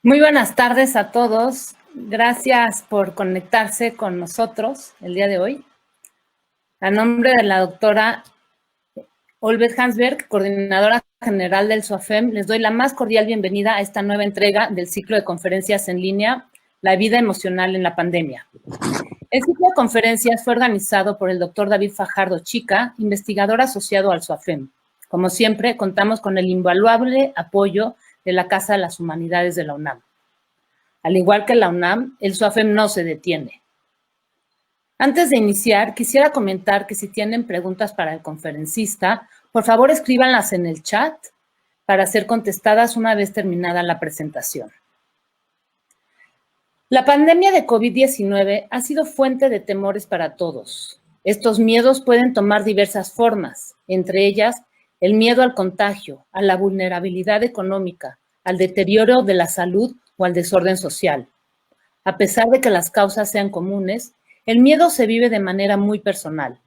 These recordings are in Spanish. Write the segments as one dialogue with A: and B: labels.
A: Muy buenas tardes a todos. Gracias por conectarse con nosotros el día de hoy. A nombre de la doctora Olbeth Hansberg, coordinadora general del SOAFEM, les doy la más cordial bienvenida a esta nueva entrega del ciclo de conferencias en línea, La vida emocional en la pandemia. El ciclo de conferencias fue organizado por el doctor David Fajardo Chica, investigador asociado al SOAFEM. Como siempre, contamos con el invaluable apoyo de la Casa de las Humanidades de la UNAM. Al igual que la UNAM, el SOAFEM no se detiene. Antes de iniciar, quisiera comentar que si tienen preguntas para el conferencista, por favor escríbanlas en el chat para ser contestadas una vez terminada la presentación. La pandemia de COVID-19 ha sido fuente de temores para todos. Estos miedos pueden tomar diversas formas, entre ellas el miedo al contagio, a la vulnerabilidad económica, al deterioro de la salud o al desorden social. A pesar de que las causas sean comunes, el miedo se vive de manera muy personal.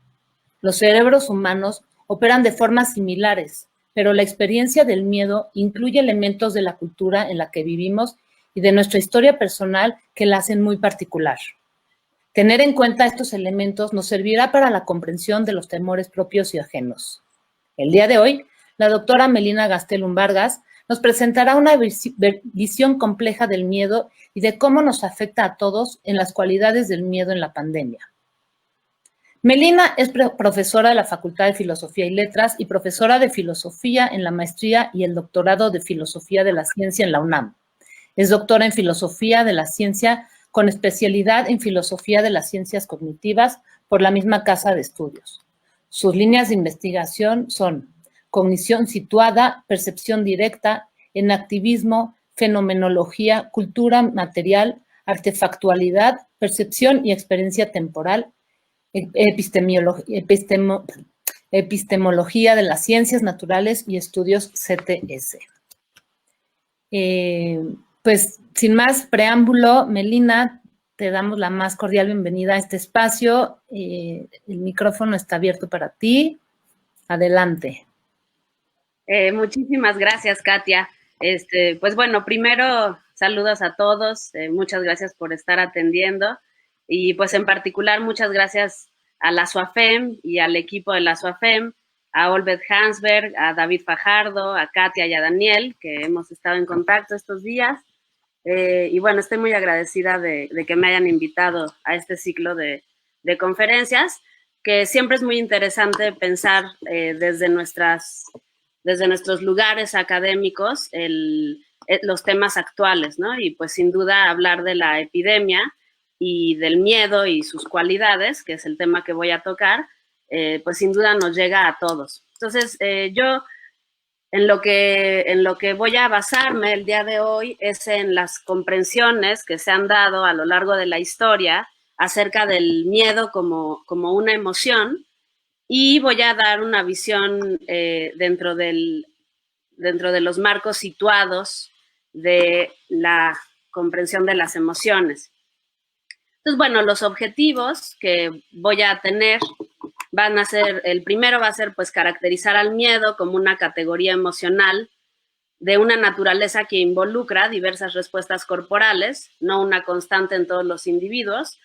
A: Los cerebros humanos operan de formas similares, pero la experiencia del miedo incluye elementos de la cultura en la que vivimos y de nuestra historia personal que la hacen muy particular. Tener en cuenta estos elementos nos servirá para la comprensión de los temores propios y ajenos. El día de hoy, la doctora Melina Gastelum Vargas nos presentará una visión compleja del miedo y de cómo nos afecta a todos en las cualidades del miedo en la pandemia. Melina es profesora de la Facultad de Filosofía y Letras y profesora de Filosofía en la maestría y el doctorado de Filosofía de la Ciencia en la UNAM. Es doctora en Filosofía de la Ciencia con especialidad en Filosofía de las Ciencias Cognitivas por la misma casa de estudios. Sus líneas de investigación son cognición situada, percepción directa, enactivismo, fenomenología, cultura material, artefactualidad, percepción y experiencia temporal, epistemología de las ciencias naturales y estudios CTS. Pues sin más preámbulo, Melina, te damos la más cordial bienvenida a este espacio. El micrófono está abierto para ti. Adelante.
B: Muchísimas gracias, Katia. Pues bueno, primero, saludos a todos. Muchas gracias por estar atendiendo. Y pues en particular, muchas gracias a la SOAFEM y al equipo de la SOAFEM, a Olbeth Hansberg, a David Fajardo, a Katia y a Daniel, que hemos estado en contacto estos días. Y bueno, estoy muy agradecida de que me hayan invitado a este ciclo de conferencias, que siempre es muy interesante pensar desde nuestros lugares académicos los temas actuales, ¿no? Y pues sin duda hablar de la epidemia y del miedo y sus cualidades, que es el tema que voy a tocar, pues sin duda nos llega a todos. Entonces, yo en lo que voy a basarme el día de hoy es en las comprensiones que se han dado a lo largo de la historia acerca del miedo como una emoción, y voy a dar una visión dentro de los marcos situados de la comprensión de las emociones. Entonces, bueno, los objetivos que voy a tener van a ser, el primero va a ser pues caracterizar al miedo como una categoría emocional de una naturaleza que involucra diversas respuestas corporales, no una constante en todos los individuos.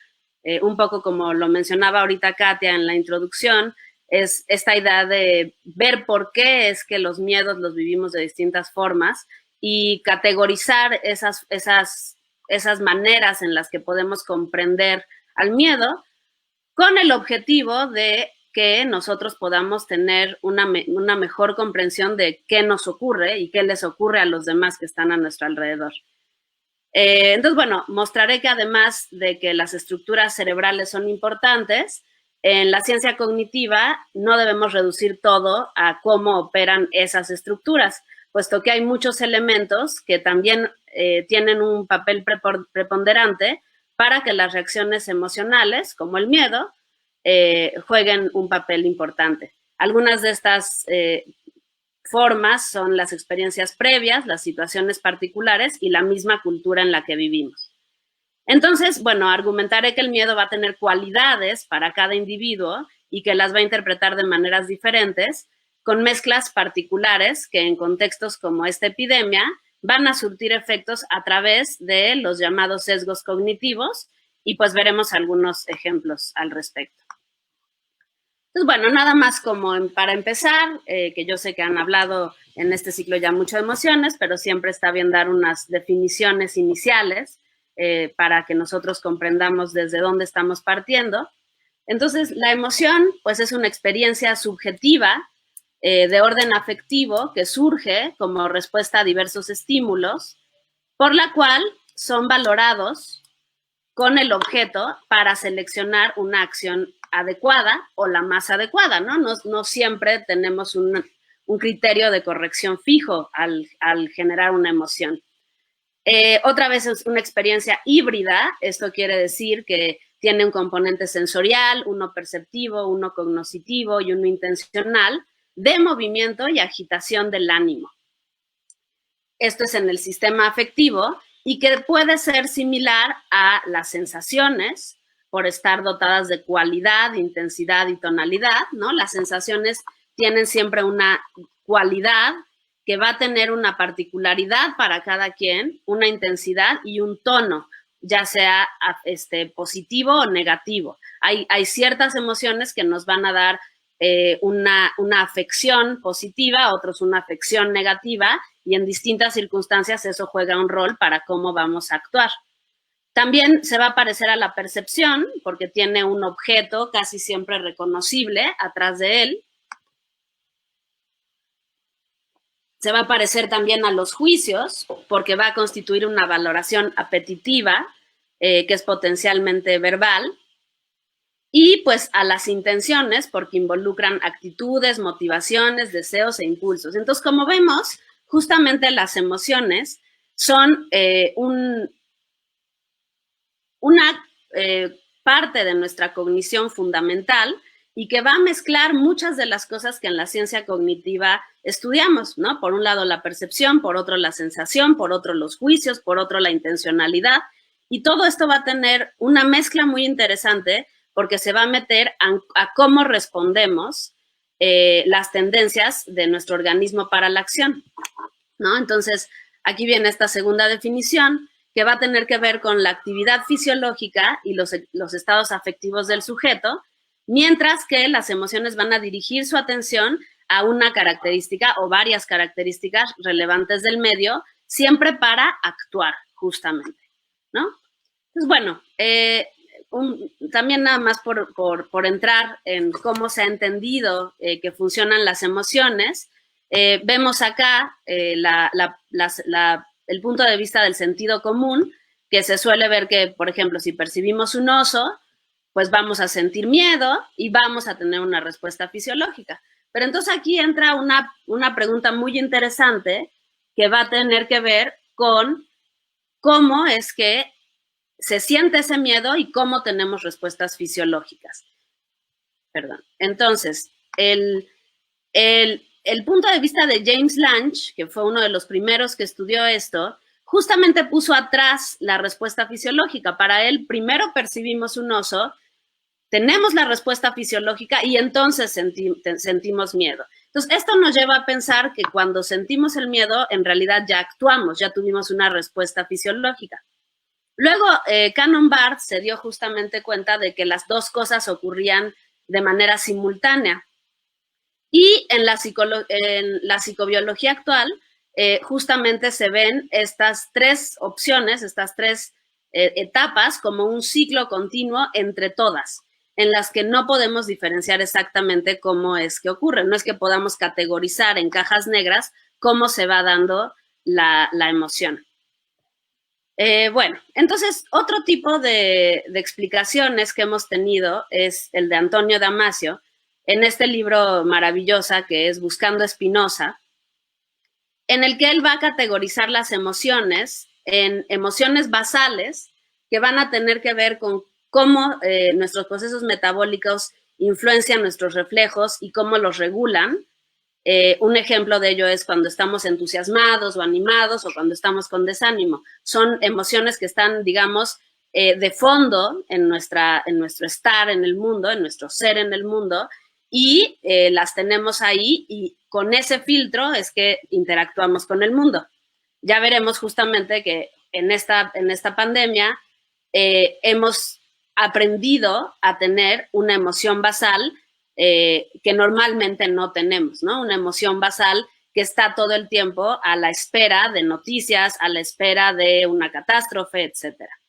B: Un poco como lo mencionaba ahorita Katia en la introducción, es esta idea de ver por qué es que los miedos los vivimos de distintas formas y categorizar esas maneras en las que podemos comprender al miedo, con el objetivo de que nosotros podamos tener una mejor comprensión de qué nos ocurre y qué les ocurre a los demás que están a nuestro alrededor. Entonces, bueno, mostraré que además de que las estructuras cerebrales son importantes, en la ciencia cognitiva no debemos reducir todo a cómo operan esas estructuras, puesto que hay muchos elementos que también tienen un papel preponderante para que las reacciones emocionales, como el miedo, jueguen un papel importante. Algunas de estas formas son las experiencias previas, las situaciones particulares y la misma cultura en la que vivimos. Entonces, bueno, argumentaré que el miedo va a tener cualidades para cada individuo y que las va a interpretar de maneras diferentes, con mezclas particulares que en contextos como esta epidemia van a surtir efectos a través de los llamados sesgos cognitivos y pues veremos algunos ejemplos al respecto. Entonces, bueno, nada más como para empezar, que yo sé que han hablado en este ciclo ya mucho de emociones, pero siempre está bien dar unas definiciones iniciales para que nosotros comprendamos desde dónde estamos partiendo. Entonces, la emoción, pues es una experiencia subjetiva de orden afectivo que surge como respuesta a diversos estímulos, por la cual son valorados con el objeto para seleccionar una acción adecuada o la más adecuada, ¿no? No siempre tenemos un criterio de corrección fijo al generar una emoción. Otra vez es una experiencia híbrida, esto quiere decir que tiene un componente sensorial, uno perceptivo, uno cognoscitivo y uno intencional, de movimiento y agitación del ánimo. Esto es en el sistema afectivo y que puede ser similar a las sensaciones por estar dotadas de cualidad, intensidad y tonalidad, ¿no? Las sensaciones tienen siempre una cualidad que va a tener una particularidad para cada quien, una intensidad y un tono, ya sea positivo o negativo. Hay ciertas emociones que nos van a dar una afección positiva, otros una afección negativa, y en distintas circunstancias eso juega un rol para cómo vamos a actuar. También se va a parecer a la percepción, porque tiene un objeto casi siempre reconocible atrás de él. Se va a parecer también a los juicios, porque va a constituir una valoración apetitiva, que es potencialmente verbal. Y pues a las intenciones, porque involucran actitudes, motivaciones, deseos e impulsos. Entonces, como vemos, justamente las emociones son una parte de nuestra cognición fundamental y que va a mezclar muchas de las cosas que en la ciencia cognitiva estudiamos, ¿no? Por un lado la percepción, por otro la sensación, por otro los juicios, por otro la intencionalidad. Y todo esto va a tener una mezcla muy interesante porque se va a meter a cómo respondemos las tendencias de nuestro organismo para la acción, ¿no? Entonces, aquí viene esta segunda definición que va a tener que ver con la actividad fisiológica y los estados afectivos del sujeto, mientras que las emociones van a dirigir su atención a una característica o varias características relevantes del medio, siempre para actuar, justamente, ¿no? Entonces, bueno, también nada más por entrar en cómo se ha entendido que funcionan las emociones, vemos acá el punto de vista del sentido común, que se suele ver que, por ejemplo, si percibimos un oso, pues vamos a sentir miedo y vamos a tener una respuesta fisiológica. Pero entonces aquí entra una pregunta muy interesante que va a tener que ver con cómo es que se siente ese miedo y cómo tenemos respuestas fisiológicas. Perdón. Entonces, el punto de vista de James Lange, que fue uno de los primeros que estudió esto, justamente puso atrás la respuesta fisiológica. Para él, primero percibimos un oso, tenemos la respuesta fisiológica y entonces sentimos miedo. Entonces, esto nos lleva a pensar que cuando sentimos el miedo, en realidad ya actuamos, ya tuvimos una respuesta fisiológica. Luego, Cannon Barth se dio justamente cuenta de que las dos cosas ocurrían de manera simultánea. Y en la psicobiología actual, justamente se ven estas tres opciones, estas tres etapas como un ciclo continuo entre todas, en las que no podemos diferenciar exactamente cómo es que ocurre. No es que podamos categorizar en cajas negras cómo se va dando la emoción. Bueno, entonces otro tipo de explicaciones que hemos tenido es el de Antonio Damasio en este libro maravilloso que es Buscando a Spinoza, en el que él va a categorizar las emociones en emociones basales que van a tener que ver con cómo nuestros procesos metabólicos influencian nuestros reflejos y cómo los regulan. Un ejemplo de ello es cuando estamos entusiasmados o animados o cuando estamos con desánimo. Son emociones que están, digamos, de fondo en nuestro estar en el mundo, en nuestro ser en el mundo, y las tenemos ahí y con ese filtro es que interactuamos con el mundo. ya veremos justamente que en esta pandemia hemos aprendido a tener una emoción basal que normalmente no tenemos, ¿no? Una emoción basal que está todo el tiempo a la espera de noticias, a la espera de una catástrofe, etcétera.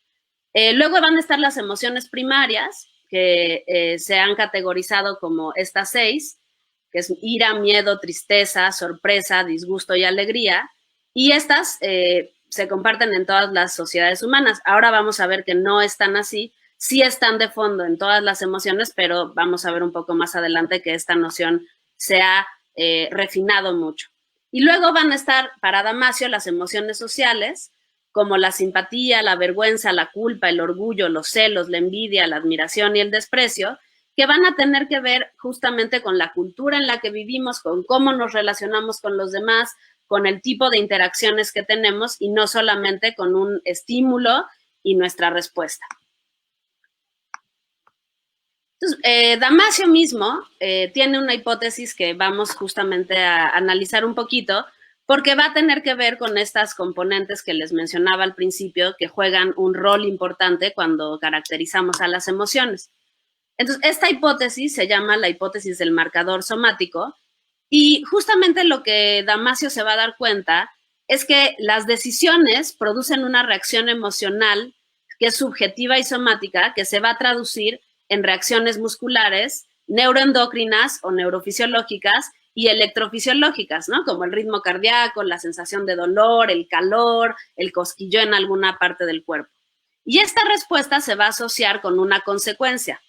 B: Luego van a estar las emociones primarias, que se han categorizado como estas 6, que es ira, miedo, tristeza, sorpresa, disgusto y alegría. Y estas se comparten en todas las sociedades humanas. Ahora vamos a ver que no están así, sí están de fondo en todas las emociones, pero vamos a ver un poco más adelante que esta noción se ha refinado mucho. Y luego van a estar para Damasio las emociones sociales, como la simpatía, la vergüenza, la culpa, el orgullo, los celos, la envidia, la admiración y el desprecio, que van a tener que ver justamente con la cultura en la que vivimos, con cómo nos relacionamos con los demás, con el tipo de interacciones que tenemos y no solamente con un estímulo y nuestra respuesta. Entonces, Damasio mismo tiene una hipótesis que vamos justamente a analizar un poquito, porque va a tener que ver con estas componentes que les mencionaba al principio, que juegan un rol importante cuando caracterizamos a las emociones. Entonces, esta hipótesis se llama la hipótesis del marcador somático, y justamente lo que Damasio se va a dar cuenta es que las decisiones producen una reacción emocional que es subjetiva y somática, que se va a traducir en reacciones musculares, neuroendocrinas o neurofisiológicas y electrofisiológicas, ¿no? Como el ritmo cardíaco, la sensación de dolor, el calor, el cosquilleo en alguna parte del cuerpo. Y esta respuesta se va a asociar con una consecuencia.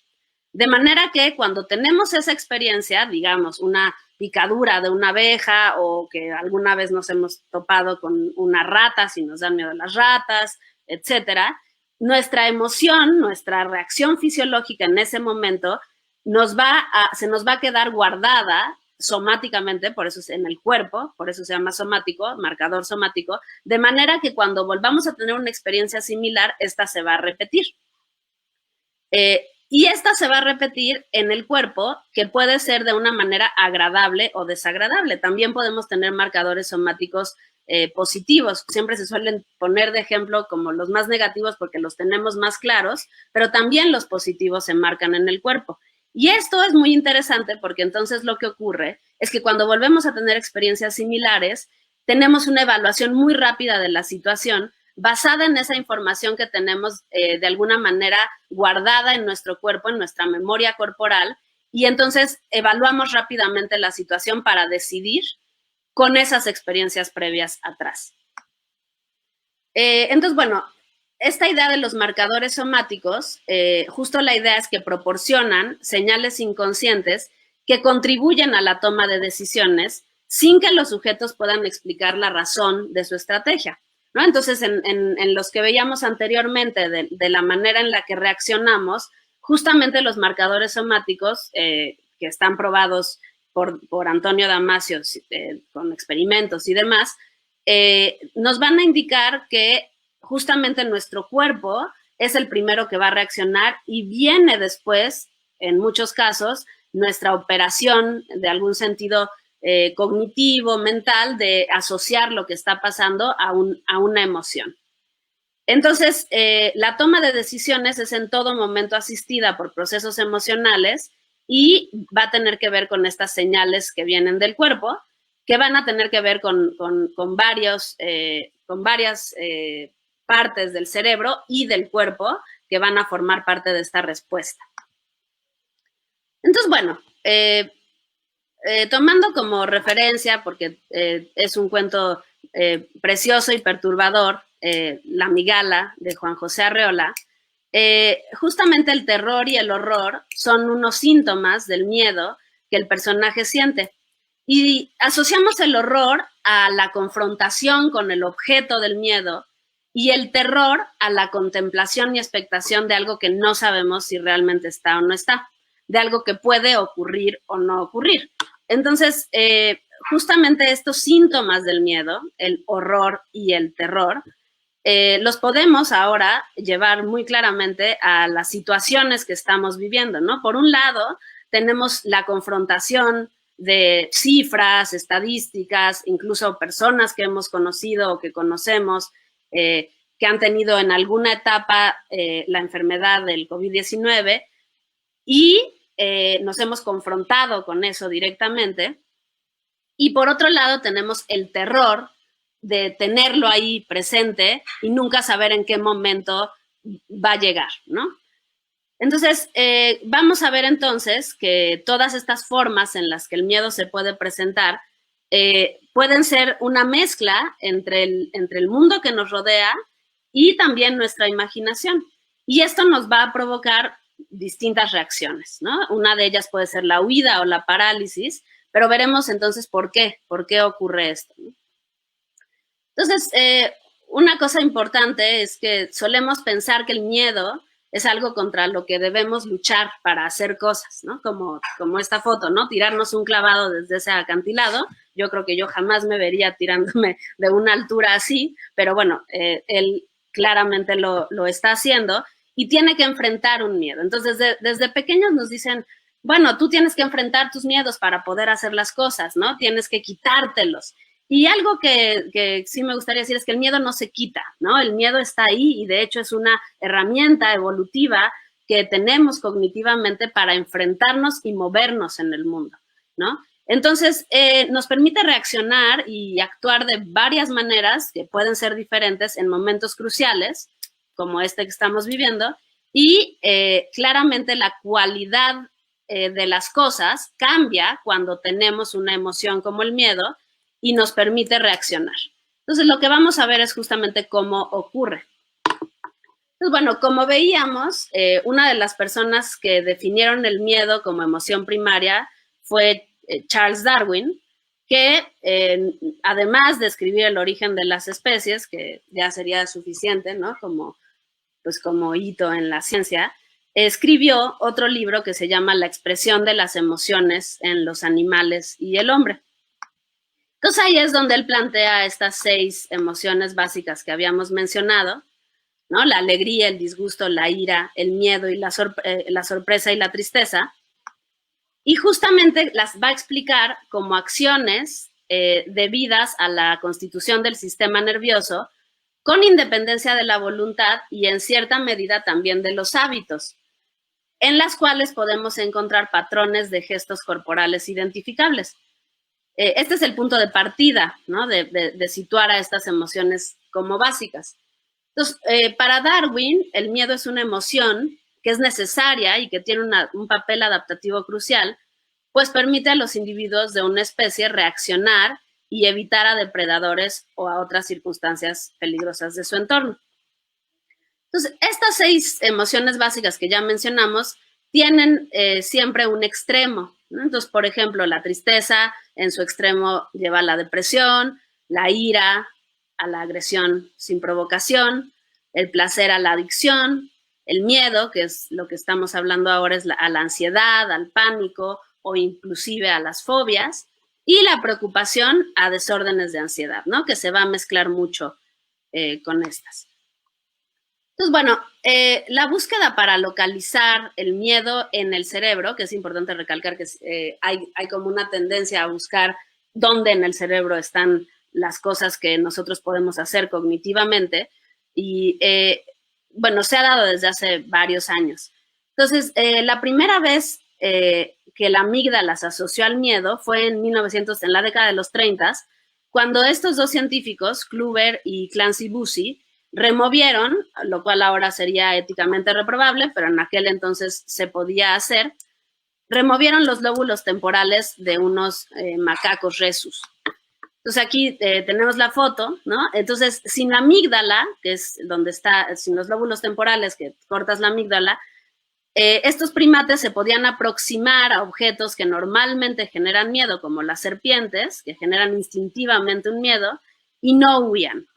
B: De manera que cuando tenemos esa experiencia, digamos, una picadura de una abeja o que alguna vez nos hemos topado con una rata, si nos dan miedo las ratas, etcétera, nuestra emoción, nuestra reacción fisiológica en ese momento se nos va a quedar guardada somáticamente, por eso es en el cuerpo, por eso se llama somático, marcador somático, de manera que cuando volvamos a tener una experiencia similar, esta se va a repetir. Y esta se va a repetir en el cuerpo, que puede ser de una manera agradable o desagradable. También podemos tener marcadores somáticos positivos. Siempre se suelen poner de ejemplo como los más negativos porque los tenemos más claros, pero también los positivos se marcan en el cuerpo. Y esto es muy interesante porque entonces lo que ocurre es que cuando volvemos a tener experiencias similares, tenemos una evaluación muy rápida de la situación basada en esa información que tenemos de alguna manera guardada en nuestro cuerpo, en nuestra memoria corporal, y entonces evaluamos rápidamente la situación para decidir con esas experiencias previas atrás. Entonces, bueno, esta idea de los marcadores somáticos, justo la idea es que proporcionan señales inconscientes que contribuyen a la toma de decisiones sin que los sujetos puedan explicar la razón de su estrategia, ¿no? Entonces, en los que veíamos anteriormente de la manera en la que reaccionamos, justamente los marcadores somáticos que están probados por Antonio Damasio con experimentos y demás, nos van a indicar que justamente nuestro cuerpo es el primero que va a reaccionar y viene después, en muchos casos, nuestra operación de algún sentido cognitivo, mental, de asociar lo que está pasando a una emoción. Entonces, la toma de decisiones es en todo momento asistida por procesos emocionales y va a tener que ver con estas señales que vienen del cuerpo, que van a tener que ver con varias partes del cerebro y del cuerpo que van a formar parte de esta respuesta. Entonces, bueno, tomando como referencia, porque es un cuento precioso y perturbador, La Migala, de Juan José Arreola, justamente el terror y el horror son unos síntomas del miedo que el personaje siente. Y asociamos el horror a la confrontación con el objeto del miedo y el terror a la contemplación y expectación de algo que no sabemos si realmente está o no está, de algo que puede ocurrir o no ocurrir. Entonces, justamente estos síntomas del miedo, el horror y el terror, los podemos ahora llevar muy claramente a las situaciones que estamos viviendo, ¿no? Por un lado, tenemos la confrontación de cifras, estadísticas, incluso personas que hemos conocido o que conocemos, que han tenido en alguna etapa la enfermedad del COVID-19 y nos hemos confrontado con eso directamente. Y por otro lado tenemos el terror de tenerlo ahí presente y nunca saber en qué momento va a llegar, ¿no? Entonces, vamos a ver entonces que todas estas formas en las que el miedo se puede presentar pueden ser una mezcla entre el mundo que nos rodea y también nuestra imaginación. Y esto nos va a provocar distintas reacciones, ¿no? Una de ellas puede ser la huida o la parálisis, pero veremos entonces por qué ocurre esto, ¿no? Entonces, una cosa importante es que solemos pensar que el miedo es algo contra lo que debemos luchar para hacer cosas, ¿no? Como esta foto, ¿no? Tirarnos un clavado desde ese acantilado. Yo creo que yo jamás me vería tirándome de una altura así, pero bueno, él claramente lo está haciendo y tiene que enfrentar un miedo. Entonces, desde pequeños nos dicen, bueno, tú tienes que enfrentar tus miedos para poder hacer las cosas, ¿no? Tienes que quitártelos. Y algo que sí me gustaría decir es que el miedo no se quita, ¿no? El miedo está ahí y de hecho es una herramienta evolutiva que tenemos cognitivamente para enfrentarnos y movernos en el mundo, ¿no? Entonces, nos permite reaccionar y actuar de varias maneras que pueden ser diferentes en momentos cruciales, como este que estamos viviendo, y claramente la cualidad de las cosas cambia cuando tenemos una emoción como el miedo y nos permite reaccionar. Entonces, lo que vamos a ver es justamente cómo ocurre. Entonces, bueno, como veíamos, una de las personas que definieron el miedo como emoción primaria fue Charles Darwin, que además de escribir el origen de las especies, que ya sería suficiente, ¿no? Como hito en la ciencia, escribió otro libro que se llama La expresión de las emociones en los animales y el hombre. Entonces ahí es donde él plantea estas 6 emociones básicas que habíamos mencionado, ¿no? La alegría, el disgusto, la ira, el miedo y la sorpresa y la tristeza. Y justamente las va a explicar como acciones debidas a la constitución del sistema nervioso, con independencia de la voluntad y en cierta medida también de los hábitos, en las cuales podemos encontrar patrones de gestos corporales identificables. Este es el punto de partida, ¿no? de situar a estas emociones como básicas. Entonces, para Darwin, el miedo es una emoción que es necesaria y que tiene un papel adaptativo crucial, pues permite a los individuos de una especie reaccionar y evitar a depredadores o a otras circunstancias peligrosas de su entorno. Entonces, estas 6 emociones básicas que ya mencionamos tienen siempre un extremo, ¿no? Entonces, por ejemplo, la tristeza en su extremo lleva a la depresión, la ira a la agresión sin provocación, el placer a la adicción, el miedo, que es lo que estamos hablando ahora, es a la ansiedad, al pánico o inclusive a las fobias, y la preocupación a desórdenes de ansiedad, ¿no? Que se va a mezclar mucho con estas. Entonces, bueno, la búsqueda para localizar el miedo en el cerebro, que es importante recalcar que hay como una tendencia a buscar dónde en el cerebro están las cosas que nosotros podemos hacer cognitivamente, y bueno, se ha dado desde hace varios años. Entonces, la primera vez que la amígdala se asoció al miedo fue en la década de los 30, cuando estos 2 científicos, Kluver y Clancy-Busse, removieron, lo cual ahora sería éticamente reprobable, pero en aquel entonces se podía hacer, removieron los lóbulos temporales de unos macacos rhesus. Entonces aquí tenemos la foto, ¿no? Entonces, sin la amígdala, que es donde está, sin los lóbulos temporales, que cortas la amígdala, estos primates se podían aproximar a objetos que normalmente generan miedo, como las serpientes, que generan instintivamente un miedo, y no huían.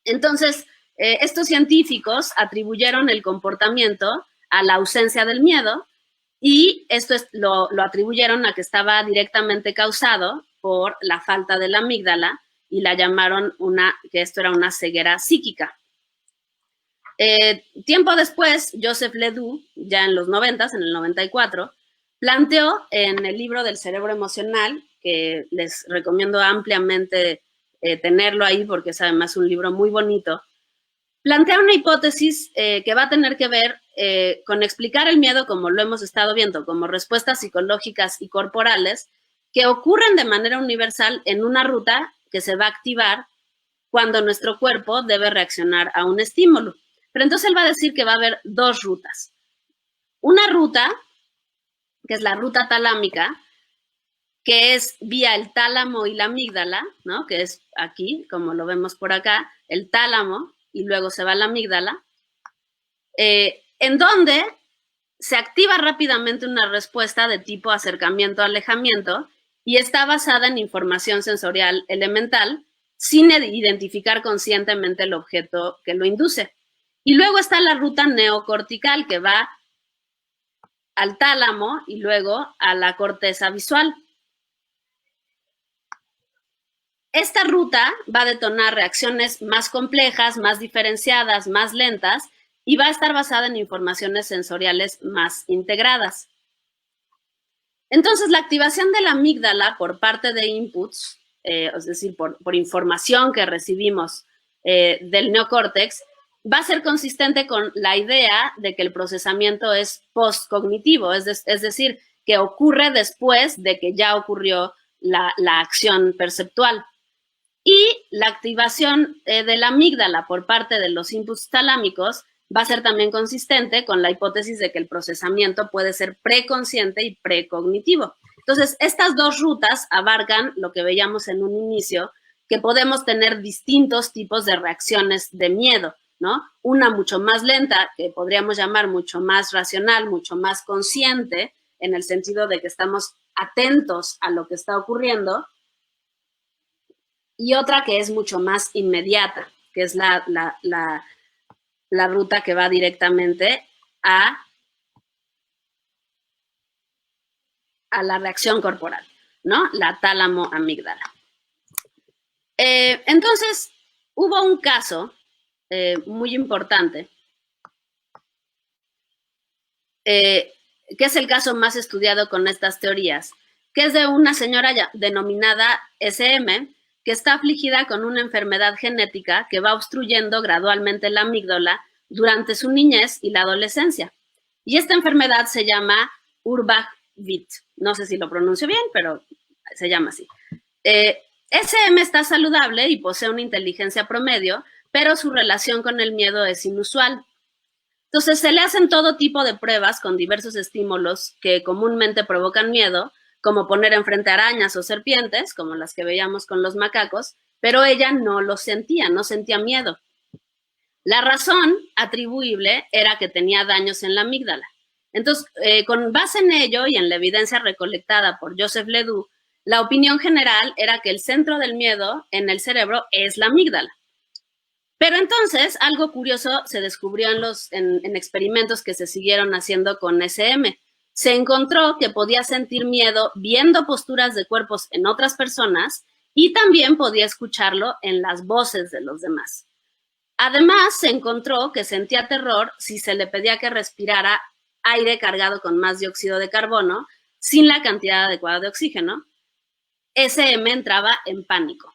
B: Entonces, estos científicos atribuyeron el comportamiento a la ausencia del miedo, y esto lo atribuyeron a que estaba directamente causado por la falta de la amígdala, y la llamaron que esto era una ceguera psíquica. Tiempo después, Joseph Ledoux, ya en los 90, en el 94, planteó en el libro del cerebro emocional, que les recomiendo ampliamente tenerlo ahí porque es además un libro muy bonito, plantea una hipótesis que va a tener que ver con explicar el miedo como lo hemos estado viendo, como respuestas psicológicas y corporales que ocurren de manera universal en una ruta que se va a activar cuando nuestro cuerpo debe reaccionar a un estímulo. Pero entonces él va a decir que va a haber dos rutas. Una ruta, que es la ruta talámica, que es vía el tálamo y la amígdala, ¿no? Que es aquí, como lo vemos por acá, el tálamo, y luego se va a la amígdala, en donde se activa rápidamente una respuesta de tipo acercamiento-alejamiento y está basada en información sensorial elemental sin identificar conscientemente el objeto que lo induce. Y luego está la ruta neocortical que va al tálamo y luego a la corteza visual. Esta ruta va a detonar reacciones más complejas, más diferenciadas, más lentas y va a estar basada en informaciones sensoriales más integradas. Entonces, la activación de la amígdala por parte de inputs, es decir, por información que recibimos del neocórtex, va a ser consistente con la idea de que el procesamiento es postcognitivo, es decir, que ocurre después de que ya ocurrió la acción perceptual. Y la activación de la amígdala por parte de los inputs talámicos va a ser también consistente con la hipótesis de que el procesamiento puede ser preconsciente y precognitivo. Entonces, estas dos rutas abarcan lo que veíamos en un inicio, que podemos tener distintos tipos de reacciones de miedo, ¿no? Una mucho más lenta, que podríamos llamar mucho más racional, mucho más consciente, en el sentido de que estamos atentos a lo que está ocurriendo, y otra que es mucho más inmediata, que es la ruta que va directamente a la reacción corporal, ¿no? La tálamo-amígdala. Entonces, hubo un caso muy importante, que es el caso más estudiado con estas teorías, que es de una señora denominada SM, que está afligida con una enfermedad genética que va obstruyendo gradualmente la amígdala durante su niñez y la adolescencia. Y esta enfermedad se llama Urbach-Witt. No sé si lo pronuncio bien, pero se llama así. SM está saludable y posee una inteligencia promedio, pero su relación con el miedo es inusual. Entonces, se le hacen todo tipo de pruebas con diversos estímulos que comúnmente provocan miedo, como poner enfrente arañas o serpientes, como las que veíamos con los macacos, pero ella no lo sentía, no sentía miedo. La razón atribuible era que tenía daños en la amígdala. Entonces, con base en ello y en la evidencia recolectada por Joseph Ledoux, la opinión general era que el centro del miedo en el cerebro es la amígdala. Pero entonces, algo curioso se descubrió en experimentos que se siguieron haciendo con SM. Se encontró que podía sentir miedo viendo posturas de cuerpos en otras personas y también podía escucharlo en las voces de los demás. Además, se encontró que sentía terror si se le pedía que respirara aire cargado con más dióxido de carbono sin la cantidad adecuada de oxígeno. SM entraba en pánico.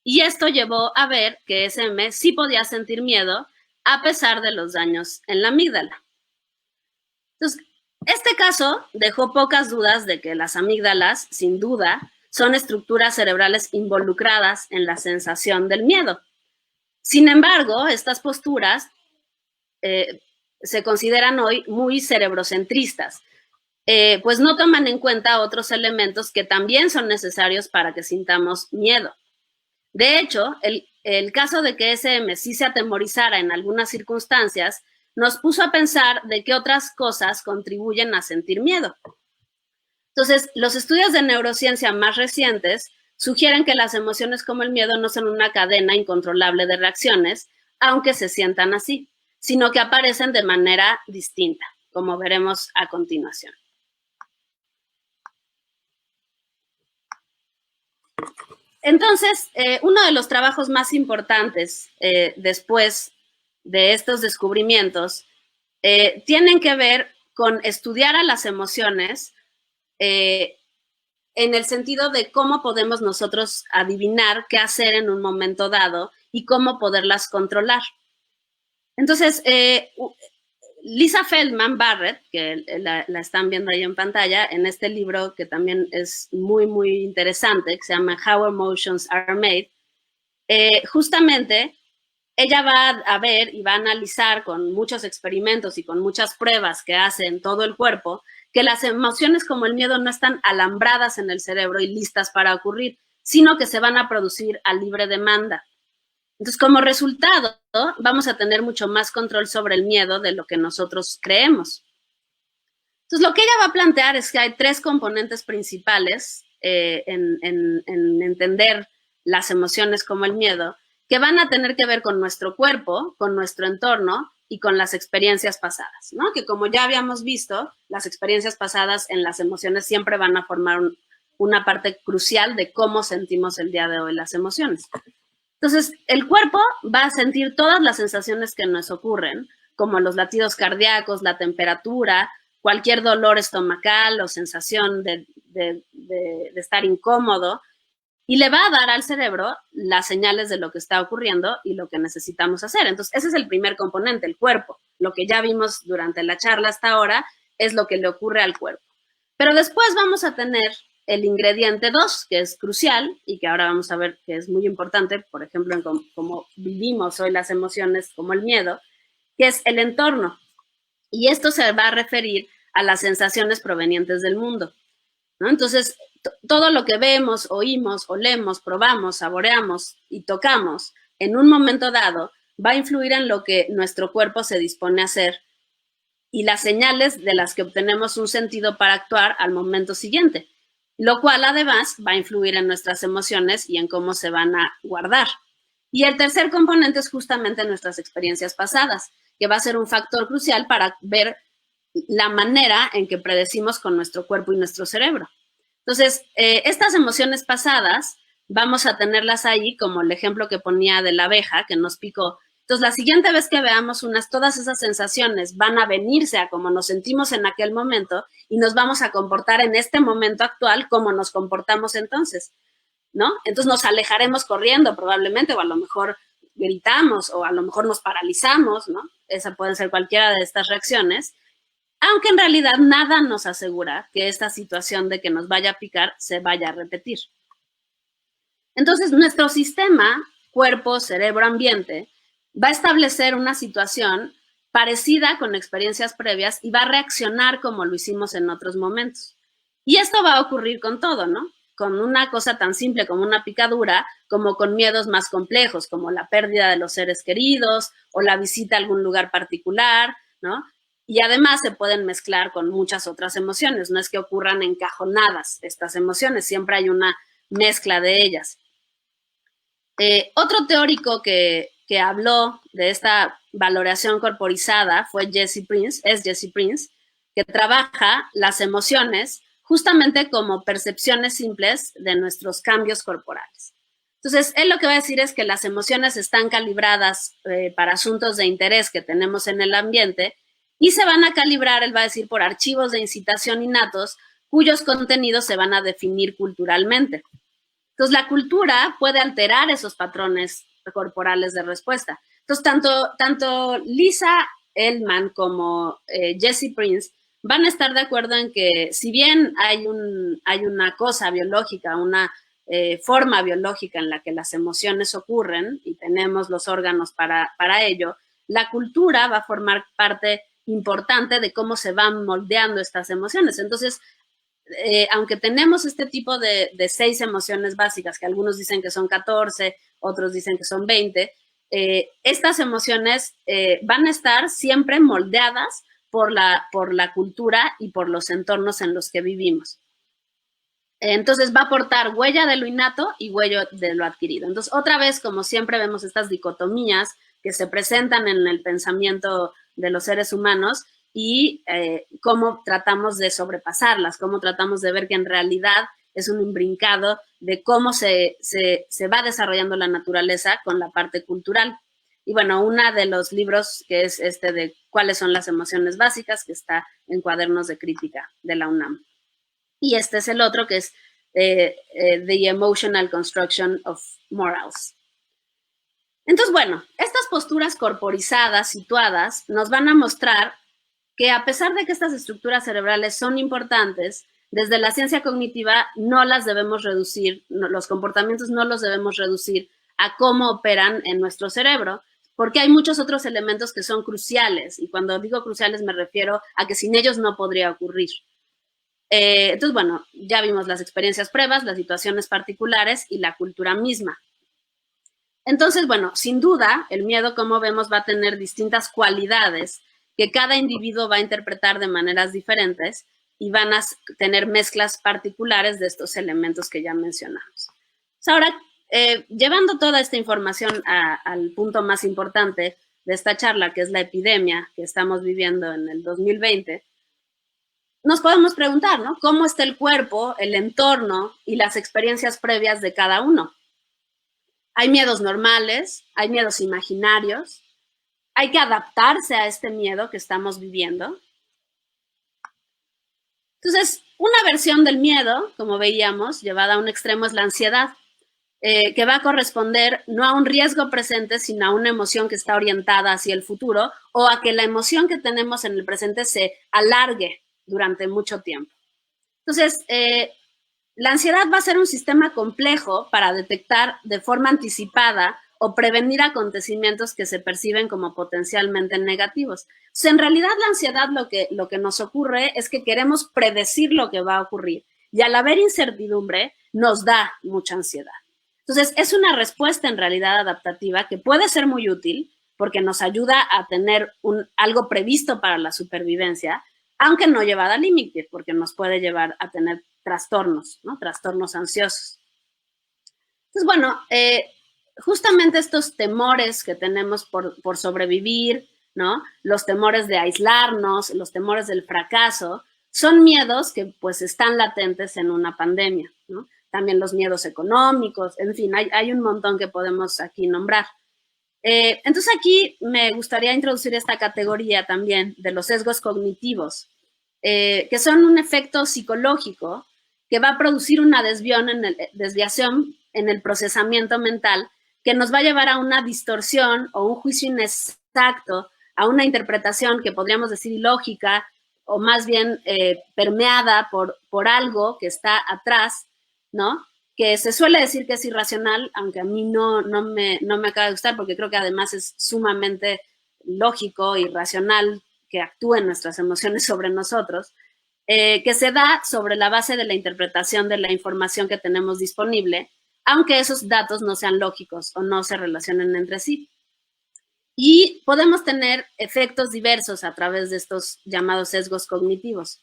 B: Y esto llevó a ver que SM sí podía sentir miedo a pesar de los daños en la amígdala. Entonces, este caso dejó pocas dudas de que las amígdalas, sin duda, son estructuras cerebrales involucradas en la sensación del miedo. Sin embargo, estas posturas se consideran hoy muy cerebrocentristas, pues no toman en cuenta otros elementos que también son necesarios para que sintamos miedo. De hecho, el caso de que SM sí se atemorizara en algunas circunstancias nos puso a pensar de qué otras cosas contribuyen a sentir miedo. Entonces, los estudios de neurociencia más recientes sugieren que las emociones como el miedo no son una cadena incontrolable de reacciones, aunque se sientan así, sino que aparecen de manera distinta, como veremos a continuación. Entonces, uno de los trabajos más importantes después de estos descubrimientos tienen que ver con estudiar a las emociones en el sentido de cómo podemos nosotros adivinar qué hacer en un momento dado y cómo poderlas controlar. Entonces, Lisa Feldman Barrett, que la están viendo ahí en pantalla, en este libro que también es muy, muy interesante, que se llama How Emotions Are Made, justamente ella va a ver y va a analizar con muchos experimentos y con muchas pruebas que hace en todo el cuerpo, que las emociones como el miedo no están alambradas en el cerebro y listas para ocurrir, sino que se van a producir a libre demanda. Entonces, como resultado, vamos a tener mucho más control sobre el miedo de lo que nosotros creemos. Entonces, lo que ella va a plantear es que hay 3 componentes principales en entender las emociones como el miedo, que van a tener que ver con nuestro cuerpo, con nuestro entorno y con las experiencias pasadas, ¿no? Que como ya habíamos visto, las experiencias pasadas en las emociones siempre van a formar una parte crucial de cómo sentimos el día de hoy las emociones. Entonces, el cuerpo va a sentir todas las sensaciones que nos ocurren, como los latidos cardíacos, la temperatura, cualquier dolor estomacal o sensación de estar incómodo, y le va a dar al cerebro las señales de lo que está ocurriendo y lo que necesitamos hacer. Entonces, ese es el primer componente, el cuerpo. Lo que ya vimos durante la charla hasta ahora es lo que le ocurre al cuerpo. Pero después vamos a tener el ingrediente 2, que es crucial y que ahora vamos a ver que es muy importante, por ejemplo, en cómo vivimos hoy las emociones como el miedo, que es el entorno. Y esto se va a referir a las sensaciones provenientes del mundo, ¿no? Entonces, todo lo que vemos, oímos, olemos, probamos, saboreamos y tocamos en un momento dado va a influir en lo que nuestro cuerpo se dispone a hacer y las señales de las que obtenemos un sentido para actuar al momento siguiente, lo cual además va a influir en nuestras emociones y en cómo se van a guardar. Y el tercer componente es justamente nuestras experiencias pasadas, que va a ser un factor crucial para ver la manera en que predecimos con nuestro cuerpo y nuestro cerebro. Entonces, estas emociones pasadas vamos a tenerlas ahí, como el ejemplo que ponía de la abeja que nos picó. Entonces, la siguiente vez que veamos todas esas sensaciones van a venirse a como nos sentimos en aquel momento y nos vamos a comportar en este momento actual como nos comportamos entonces, ¿no? Entonces nos alejaremos corriendo probablemente, o a lo mejor gritamos, o a lo mejor nos paralizamos, ¿no? Esa puede ser cualquiera de estas reacciones, aunque en realidad nada nos asegura que esta situación de que nos vaya a picar se vaya a repetir. Entonces, nuestro sistema, cuerpo, cerebro, ambiente, va a establecer una situación parecida con experiencias previas y va a reaccionar como lo hicimos en otros momentos. Y esto va a ocurrir con todo, ¿no? Con una cosa tan simple como una picadura, como con miedos más complejos, como la pérdida de los seres queridos o la visita a algún lugar particular, ¿no? Y además se pueden mezclar con muchas otras emociones, no es que ocurran encajonadas estas emociones, siempre hay una mezcla de ellas. Otro teórico que habló de esta valoración corporizada fue Jesse Prince, que trabaja las emociones justamente como percepciones simples de nuestros cambios corporales. Entonces, él lo que va a decir es que las emociones están calibradas para asuntos de interés que tenemos en el ambiente y se van a calibrar, él va a decir, por archivos de incitación innatos cuyos contenidos se van a definir culturalmente. Entonces, la cultura puede alterar esos patrones corporales de respuesta. Entonces, tanto Lisa Feldman como Jesse Prince van a estar de acuerdo en que si bien hay una cosa biológica, una forma biológica en la que las emociones ocurren y tenemos los órganos para ello, la cultura va a formar parte importante de cómo se van moldeando estas emociones. Entonces, aunque tenemos este tipo de 6 emociones básicas, que algunos dicen que son 14, otros dicen que son 20, estas emociones van a estar siempre moldeadas por la cultura y por los entornos en los que vivimos. Entonces va a aportar huella de lo innato y huella de lo adquirido. Entonces, otra vez, como siempre vemos estas dicotomías que se presentan en el pensamiento de los seres humanos y cómo tratamos de sobrepasarlas, cómo tratamos de ver que en realidad es un imbrincado de cómo se va desarrollando la naturaleza con la parte cultural. Y bueno, uno de los libros que es este de cuáles son las emociones básicas, que está en Cuadernos de Crítica de la UNAM. Y este es el otro, que es The Emotional Construction of Morals. Entonces, bueno, estas posturas corporizadas, situadas, nos van a mostrar que a pesar de que estas estructuras cerebrales son importantes, desde la ciencia cognitiva no las debemos reducir, los comportamientos no los debemos reducir a cómo operan en nuestro cerebro, porque hay muchos otros elementos que son cruciales, y cuando digo cruciales me refiero a que sin ellos no podría ocurrir. Entonces, bueno, ya vimos las experiencias previas, las situaciones particulares y la cultura misma. Entonces, bueno, sin duda, el miedo, como vemos, va a tener distintas cualidades que cada individuo va a interpretar de maneras diferentes y van a tener mezclas particulares de estos elementos que ya mencionamos. Ahora, llevando toda esta información al punto más importante de esta charla, que es la epidemia que estamos viviendo en el 2020, nos podemos preguntar, ¿no? ¿Cómo está el cuerpo, el entorno y las experiencias previas de cada uno? Hay miedos normales, hay miedos imaginarios, hay que adaptarse a este miedo que estamos viviendo. Entonces, una versión del miedo, como veíamos, llevada a un extremo es la ansiedad, que va a corresponder no a un riesgo presente, sino a una emoción que está orientada hacia el futuro o a que la emoción que tenemos en el presente se alargue durante mucho tiempo. Entonces, la ansiedad va a ser un sistema complejo para detectar de forma anticipada o prevenir acontecimientos que se perciben como potencialmente negativos. Entonces, en realidad, la ansiedad lo que nos ocurre es que queremos predecir lo que va a ocurrir y al haber incertidumbre nos da mucha ansiedad. Entonces, es una respuesta en realidad adaptativa que puede ser muy útil porque nos ayuda a tener algo previsto para la supervivencia, aunque no llevada al límite, porque nos puede llevar a tener trastornos, ¿no? Trastornos ansiosos. Entonces, bueno, justamente estos temores que tenemos por sobrevivir, ¿no? Los temores de aislarnos, los temores del fracaso, son miedos que pues están latentes en una pandemia, ¿no? También los miedos económicos, en fin, hay un montón que podemos aquí nombrar. Entonces aquí me gustaría introducir esta categoría también de los sesgos cognitivos, que son un efecto psicológico que va a producir una desviación en el procesamiento mental que nos va a llevar a una distorsión o un juicio inexacto, a una interpretación que podríamos decir ilógica o más bien permeada por algo que está atrás, ¿no? Que se suele decir que es irracional, aunque a mí no me acaba de gustar porque creo que además es sumamente lógico y racional que actúen nuestras emociones sobre nosotros, que se da sobre la base de la interpretación de la información que tenemos disponible, aunque esos datos no sean lógicos o no se relacionen entre sí. Y podemos tener efectos diversos a través de estos llamados sesgos cognitivos.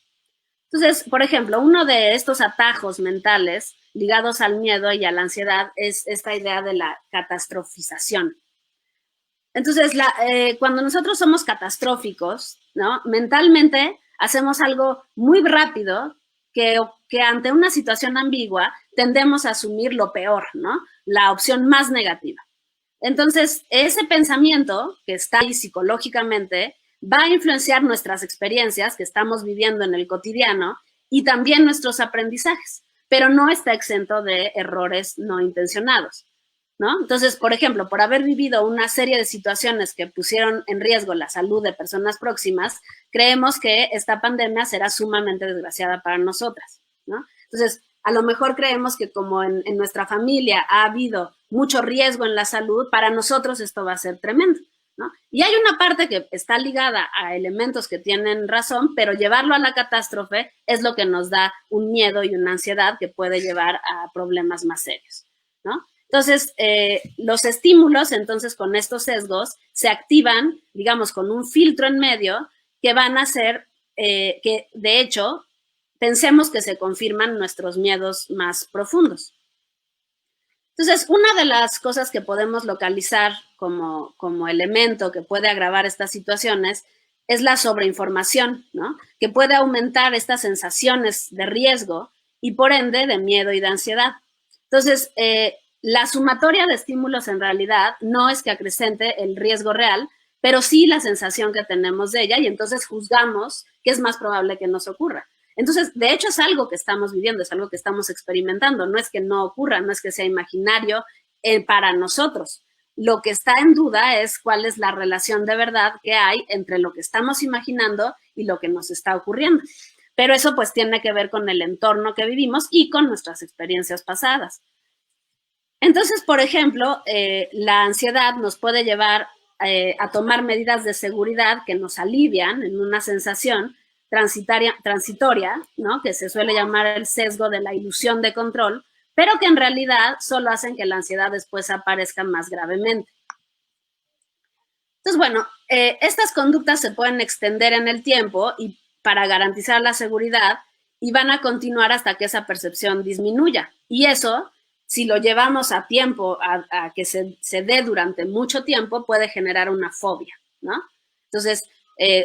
B: Entonces, por ejemplo, uno de estos atajos mentales ligados al miedo y a la ansiedad es esta idea de la catastrofización. Entonces, cuando nosotros somos catastróficos, ¿no? Mentalmente hacemos algo muy rápido que ante una situación ambigua tendemos a asumir lo peor, ¿no? La opción más negativa. Entonces, ese pensamiento que está ahí psicológicamente va a influenciar nuestras experiencias que estamos viviendo en el cotidiano y también nuestros aprendizajes, pero no está exento de errores no intencionados, ¿no? Entonces, por ejemplo, por haber vivido una serie de situaciones que pusieron en riesgo la salud de personas próximas, creemos que esta pandemia será sumamente desgraciada para nosotras, ¿no? Entonces, a lo mejor creemos que como en nuestra familia ha habido mucho riesgo en la salud, para nosotros esto va a ser tremendo, ¿no? Y hay una parte que está ligada a elementos que tienen razón, pero llevarlo a la catástrofe es lo que nos da un miedo y una ansiedad que puede llevar a problemas más serios, ¿no? Entonces, los estímulos, entonces, con estos sesgos, se activan, digamos, con un filtro en medio que van a hacer que, de hecho, pensemos que se confirman nuestros miedos más profundos. Entonces, una de las cosas que podemos localizar como elemento que puede agravar estas situaciones es la sobreinformación, ¿no? Que puede aumentar estas sensaciones de riesgo y, por ende, de miedo y de ansiedad. Entonces, la sumatoria de estímulos en realidad no es que acrecente el riesgo real, pero sí la sensación que tenemos de ella y entonces juzgamos que es más probable que nos ocurra. Entonces, de hecho, es algo que estamos viviendo, es algo que estamos experimentando. No es que no ocurra, no es que sea imaginario para nosotros. Lo que está en duda es cuál es la relación de verdad que hay entre lo que estamos imaginando y lo que nos está ocurriendo. Pero eso pues tiene que ver con el entorno que vivimos y con nuestras experiencias pasadas. Entonces, por ejemplo, la ansiedad nos puede llevar a tomar medidas de seguridad que nos alivian en una sensación transitoria, ¿no? Que se suele llamar el sesgo de la ilusión de control, pero que en realidad solo hacen que la ansiedad después aparezca más gravemente. Entonces, bueno, estas conductas se pueden extender en el tiempo y para garantizar la seguridad y van a continuar hasta que esa percepción disminuya. Y eso, si lo llevamos a tiempo, a que se dé durante mucho tiempo, puede generar una fobia, ¿no? Entonces,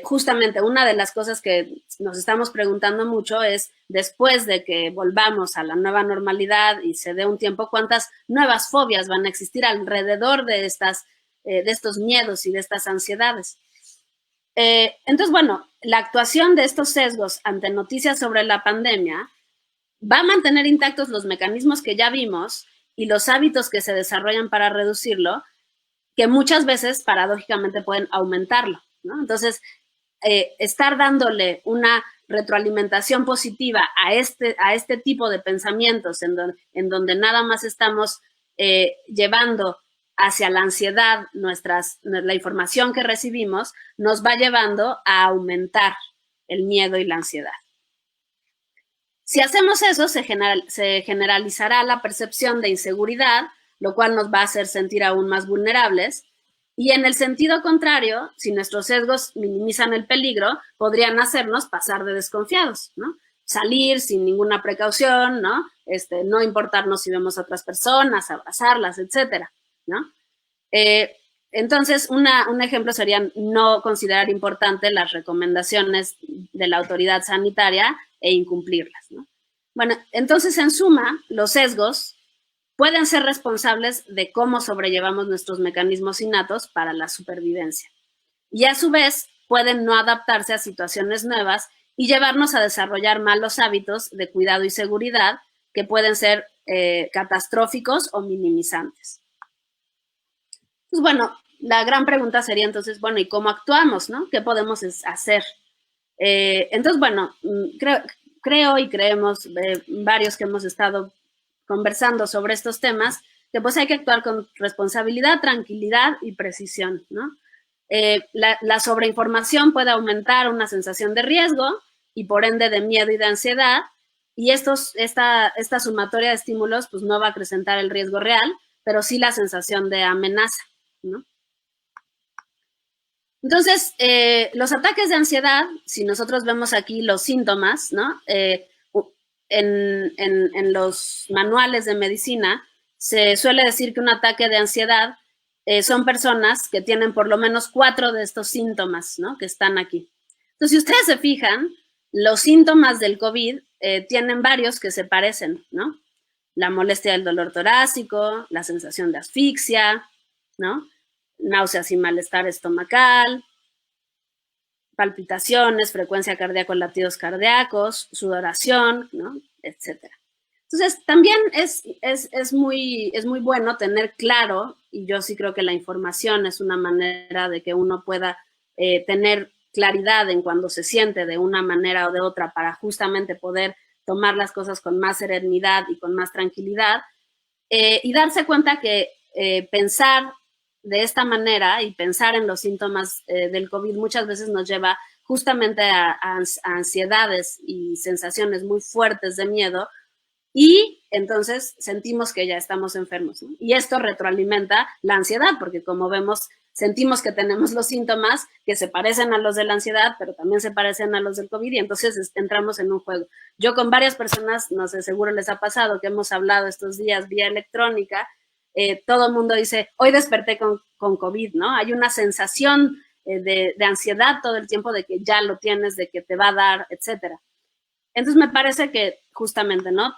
B: justamente una de las cosas que nos estamos preguntando mucho es, después de que volvamos a la nueva normalidad y se dé un tiempo, ¿cuántas nuevas fobias van a existir alrededor de estos miedos y de estas ansiedades? Entonces, bueno, la actuación de estos sesgos ante noticias sobre la pandemia va a mantener intactos los mecanismos que ya vimos y los hábitos que se desarrollan para reducirlo, que muchas veces, paradójicamente, pueden aumentarlo, ¿no? Entonces, estar dándole una retroalimentación positiva a este tipo de pensamientos en donde nada más estamos llevando hacia la ansiedad la información que recibimos, nos va llevando a aumentar el miedo y la ansiedad. Si hacemos eso, se generalizará la percepción de inseguridad, lo cual nos va a hacer sentir aún más vulnerables. Y en el sentido contrario, si nuestros sesgos minimizan el peligro, podrían hacernos pasar de desconfiados, ¿no? Salir sin ninguna precaución, ¿no? No importarnos si vemos a otras personas, abrazarlas, etcétera, ¿no? Entonces, un ejemplo sería no considerar importante las recomendaciones de la autoridad sanitaria e incumplirlas, ¿no? Bueno, entonces, en suma, los sesgos pueden ser responsables de cómo sobrellevamos nuestros mecanismos innatos para la supervivencia. Y a su vez, pueden no adaptarse a situaciones nuevas y llevarnos a desarrollar malos hábitos de cuidado y seguridad que pueden ser catastróficos o minimizantes. Pues bueno, la gran pregunta sería entonces, bueno, ¿y cómo actuamos, no? ¿Qué podemos hacer? Entonces, bueno, creo y creemos varios que hemos estado conversando sobre estos temas, que pues hay que actuar con responsabilidad, tranquilidad y precisión, ¿no? La sobreinformación puede aumentar una sensación de riesgo y por ende de miedo y de ansiedad, y esta sumatoria de estímulos pues no va a acrecentar el riesgo real, pero sí la sensación de amenaza, ¿no? Entonces, los ataques de ansiedad, si nosotros vemos aquí los síntomas, ¿no? En los manuales de medicina se suele decir que un ataque de ansiedad son personas que tienen por lo menos 4 de estos síntomas, ¿no? Que están aquí. Entonces, si ustedes se fijan, los síntomas del COVID tienen varios que se parecen, ¿no? La molestia del dolor torácico, la sensación de asfixia, ¿no? Náuseas y malestar estomacal, palpitaciones, frecuencia cardíaca, latidos cardíacos, sudoración, ¿no? Etcétera. Entonces, también es muy bueno tener claro, y yo sí creo que la información es una manera de que uno pueda tener claridad en cuando se siente de una manera o de otra para justamente poder tomar las cosas con más serenidad y con más tranquilidad, y darse cuenta que pensar de esta manera y pensar en los síntomas del COVID muchas veces nos lleva justamente a ansiedades y sensaciones muy fuertes de miedo, y entonces sentimos que ya estamos enfermos, ¿no? Y esto retroalimenta la ansiedad, porque como vemos, sentimos que tenemos los síntomas que se parecen a los de la ansiedad, pero también se parecen a los del COVID, y entonces entramos en un juego. Yo con varias personas, no sé, seguro les ha pasado que hemos hablado estos días vía electrónica, todo el mundo dice, hoy desperté con COVID, ¿no? Hay una sensación de ansiedad todo el tiempo de que ya lo tienes, de que te va a dar, etcétera. Entonces me parece que justamente, ¿no?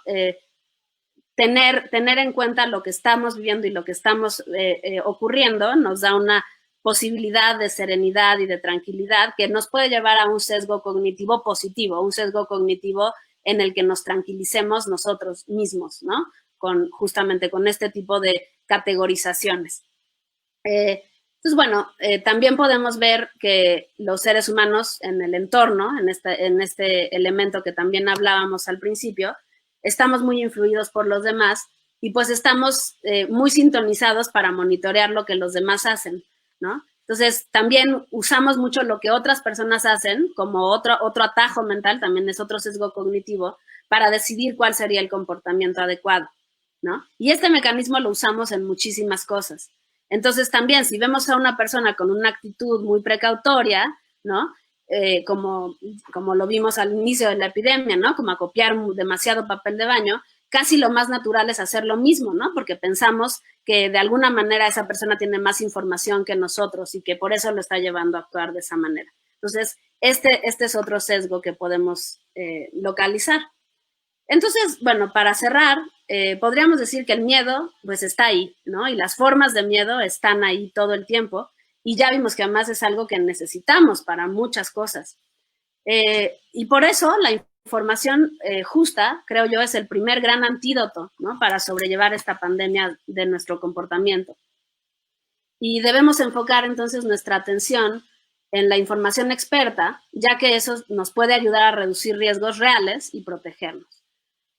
B: Tener en cuenta lo que estamos viviendo y lo que estamos ocurriendo nos da una posibilidad de serenidad y de tranquilidad que nos puede llevar a un sesgo cognitivo positivo, un sesgo cognitivo en el que nos tranquilicemos nosotros mismos, ¿no? Justamente con este tipo de categorizaciones. Entonces, bueno, también podemos ver que los seres humanos en el entorno, en este elemento que también hablábamos al principio, estamos muy influidos por los demás y pues estamos muy sintonizados para monitorear lo que los demás hacen, ¿no? Entonces, también usamos mucho lo que otras personas hacen como otro atajo mental, también es otro sesgo cognitivo, para decidir cuál sería el comportamiento adecuado, ¿no? Y este mecanismo lo usamos en muchísimas cosas. Entonces, también, si vemos a una persona con una actitud muy precautoria, ¿no? Como lo vimos al inicio de la epidemia, ¿no? Como a copiar demasiado papel de baño, casi lo más natural es hacer lo mismo, ¿no? Porque pensamos que de alguna manera esa persona tiene más información que nosotros y que por eso lo está llevando a actuar de esa manera. Entonces, este es otro sesgo que podemos localizar. Entonces, bueno, para cerrar, podríamos decir que el miedo, pues está ahí, ¿no? Y las formas de miedo están ahí todo el tiempo. Y ya vimos que además es algo que necesitamos para muchas cosas. Y por eso la información justa, creo yo, es el primer gran antídoto, ¿no? Para sobrellevar esta pandemia de nuestro comportamiento. Y debemos enfocar entonces nuestra atención en la información experta, ya que eso nos puede ayudar a reducir riesgos reales y protegernos.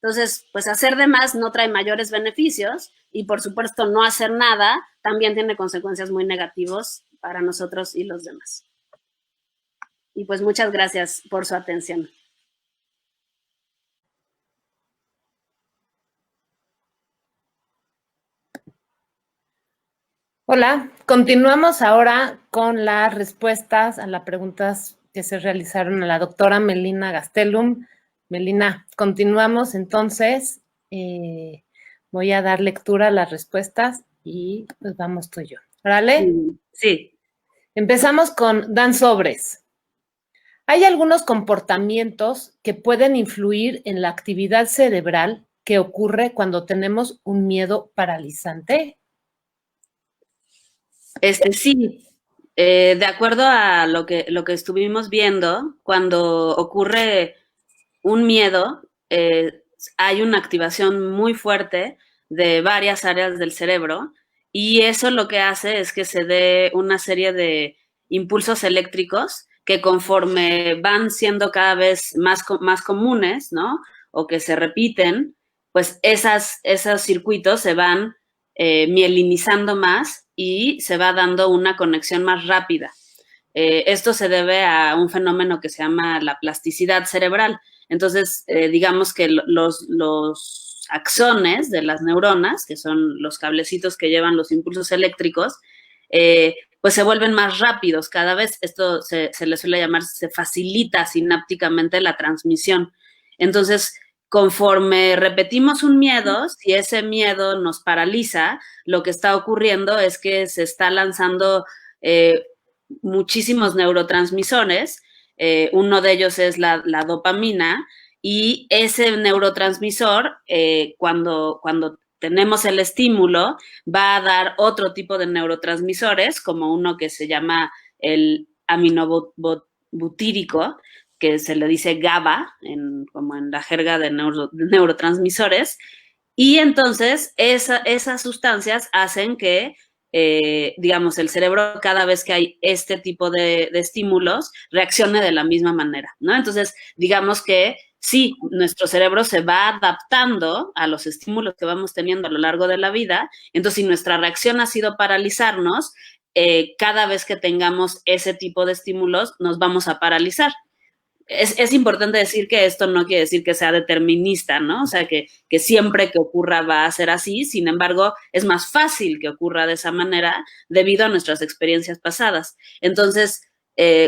B: Entonces, pues hacer de más no trae mayores beneficios y por supuesto no hacer nada también tiene consecuencias muy negativas para nosotros y los demás. Y pues muchas gracias por su atención.
A: Hola, continuamos ahora con las respuestas a las preguntas que se realizaron a la doctora Melina Gastelum. Melina, continuamos entonces. Voy a dar lectura a las respuestas y pues vamos tú y yo. ¿Vale?
B: Sí.
A: Empezamos con Dan Sobres. Hay algunos comportamientos que pueden influir en la actividad cerebral que ocurre cuando tenemos un miedo paralizante.
B: Sí, de acuerdo a lo que estuvimos viendo, cuando ocurre un miedo, hay una activación muy fuerte de varias áreas del cerebro y eso lo que hace es que se dé una serie de impulsos eléctricos que conforme van siendo cada vez más comunes, ¿no? O que se repiten, pues esos circuitos se van mielinizando más y se va dando una conexión más rápida. Esto se debe a un fenómeno que se llama la plasticidad cerebral. Entonces, digamos que los axones de las neuronas, que son los cablecitos que llevan los impulsos eléctricos, pues se vuelven más rápidos cada vez. Esto se le suele llamar, se facilita sinápticamente la transmisión. Entonces, conforme repetimos un miedo, si ese miedo nos paraliza, lo que está ocurriendo es que se está lanzando muchísimos neurotransmisores. Uno de ellos es la dopamina y ese neurotransmisor, cuando tenemos el estímulo, va a dar otro tipo de neurotransmisores, como uno que se llama el aminobutírico, que se le dice GABA, como en la jerga de neurotransmisores, y entonces esas sustancias hacen que, digamos, el cerebro cada vez que hay este tipo de estímulos reaccione de la misma manera, ¿no? Entonces, digamos que sí, nuestro cerebro se va adaptando a los estímulos que vamos teniendo a lo largo de la vida, entonces si nuestra reacción ha sido paralizarnos, cada vez que tengamos ese tipo de estímulos nos vamos a paralizar. Es importante decir que esto no quiere decir que sea determinista, ¿no? O sea, que siempre que ocurra va a ser así. Sin embargo, es más fácil que ocurra de esa manera debido a nuestras experiencias pasadas. Entonces,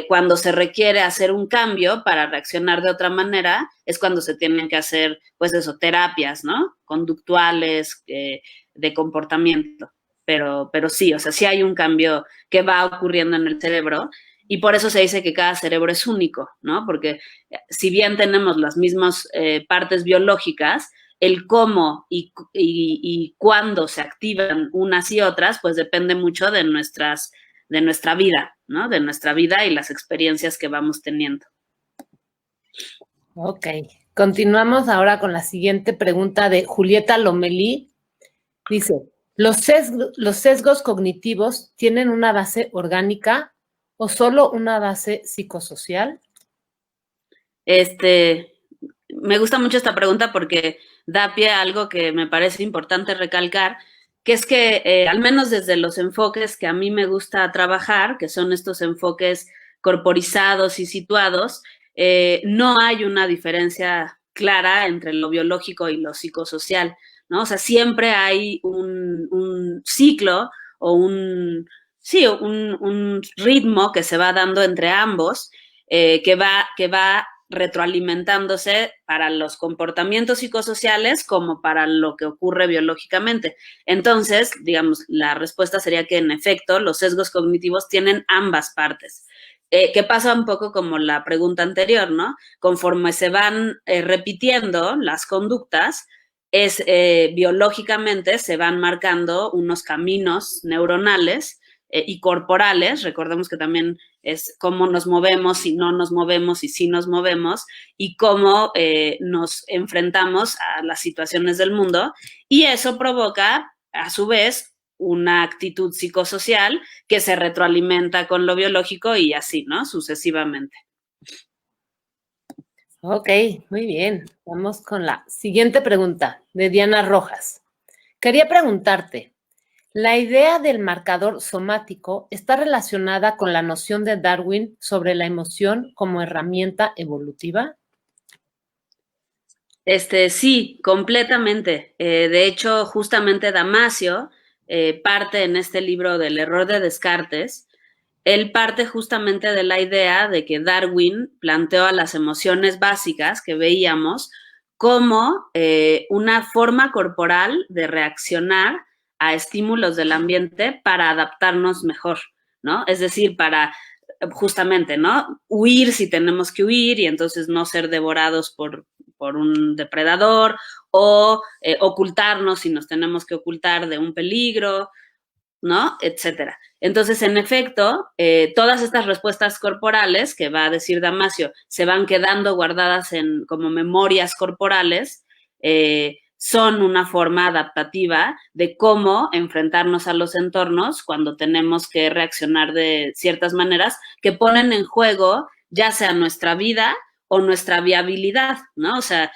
B: cuando se requiere hacer un cambio para reaccionar de otra manera, es cuando se tienen que hacer, pues eso, terapias, ¿no? Conductuales, de comportamiento. Pero sí, o sea, sí hay un cambio que va ocurriendo en el cerebro. Y por eso se dice que cada cerebro es único, ¿no? Porque si bien tenemos las mismas partes biológicas, el cómo y cuándo se activan unas y otras, pues depende mucho de nuestra vida, ¿no? De nuestra vida y las experiencias que vamos teniendo.
A: Ok, continuamos ahora con la siguiente pregunta de Julieta Lomelí. Dice, los sesgos cognitivos tienen una base orgánica o solo una base psicosocial?
B: Me gusta mucho esta pregunta porque da pie a algo que me parece importante recalcar, que es que al menos desde los enfoques que a mí me gusta trabajar, que son estos enfoques corporizados y situados, no hay una diferencia clara entre lo biológico y lo psicosocial, ¿no? O sea, siempre hay un ciclo o un ritmo que se va dando entre ambos, que va retroalimentándose para los comportamientos psicosociales como para lo que ocurre biológicamente. Entonces, digamos, la respuesta sería que en efecto los sesgos cognitivos tienen ambas partes. Que pasa un poco como la pregunta anterior, ¿no? Conforme se van repitiendo las conductas, biológicamente se van marcando unos caminos neuronales y corporales. Recordemos que también es cómo nos movemos, si no nos movemos y si nos movemos, y cómo nos enfrentamos a las situaciones del mundo. Y eso provoca, a su vez, una actitud psicosocial que se retroalimenta con lo biológico y así, ¿no? Sucesivamente.
A: Ok, muy bien. Vamos con la siguiente pregunta de Diana Rojas. Quería preguntarte, ¿la idea del marcador somático está relacionada con la noción de Darwin sobre la emoción como herramienta evolutiva?
B: Sí, completamente. De hecho, justamente Damasio parte en este libro del error de Descartes. Él parte justamente de la idea de que Darwin planteó a las emociones básicas que veíamos como una forma corporal de reaccionar a estímulos del ambiente para adaptarnos mejor, ¿no? Es decir, para justamente, ¿no? Huir si tenemos que huir y entonces no ser devorados por un depredador, o ocultarnos si nos tenemos que ocultar de un peligro, ¿no? Etcétera. Entonces, en efecto, todas estas respuestas corporales, que va a decir Damasio, se van quedando guardadas como memorias corporales, son una forma adaptativa de cómo enfrentarnos a los entornos cuando tenemos que reaccionar de ciertas maneras que ponen en juego ya sea nuestra vida o nuestra viabilidad, ¿no? O sea,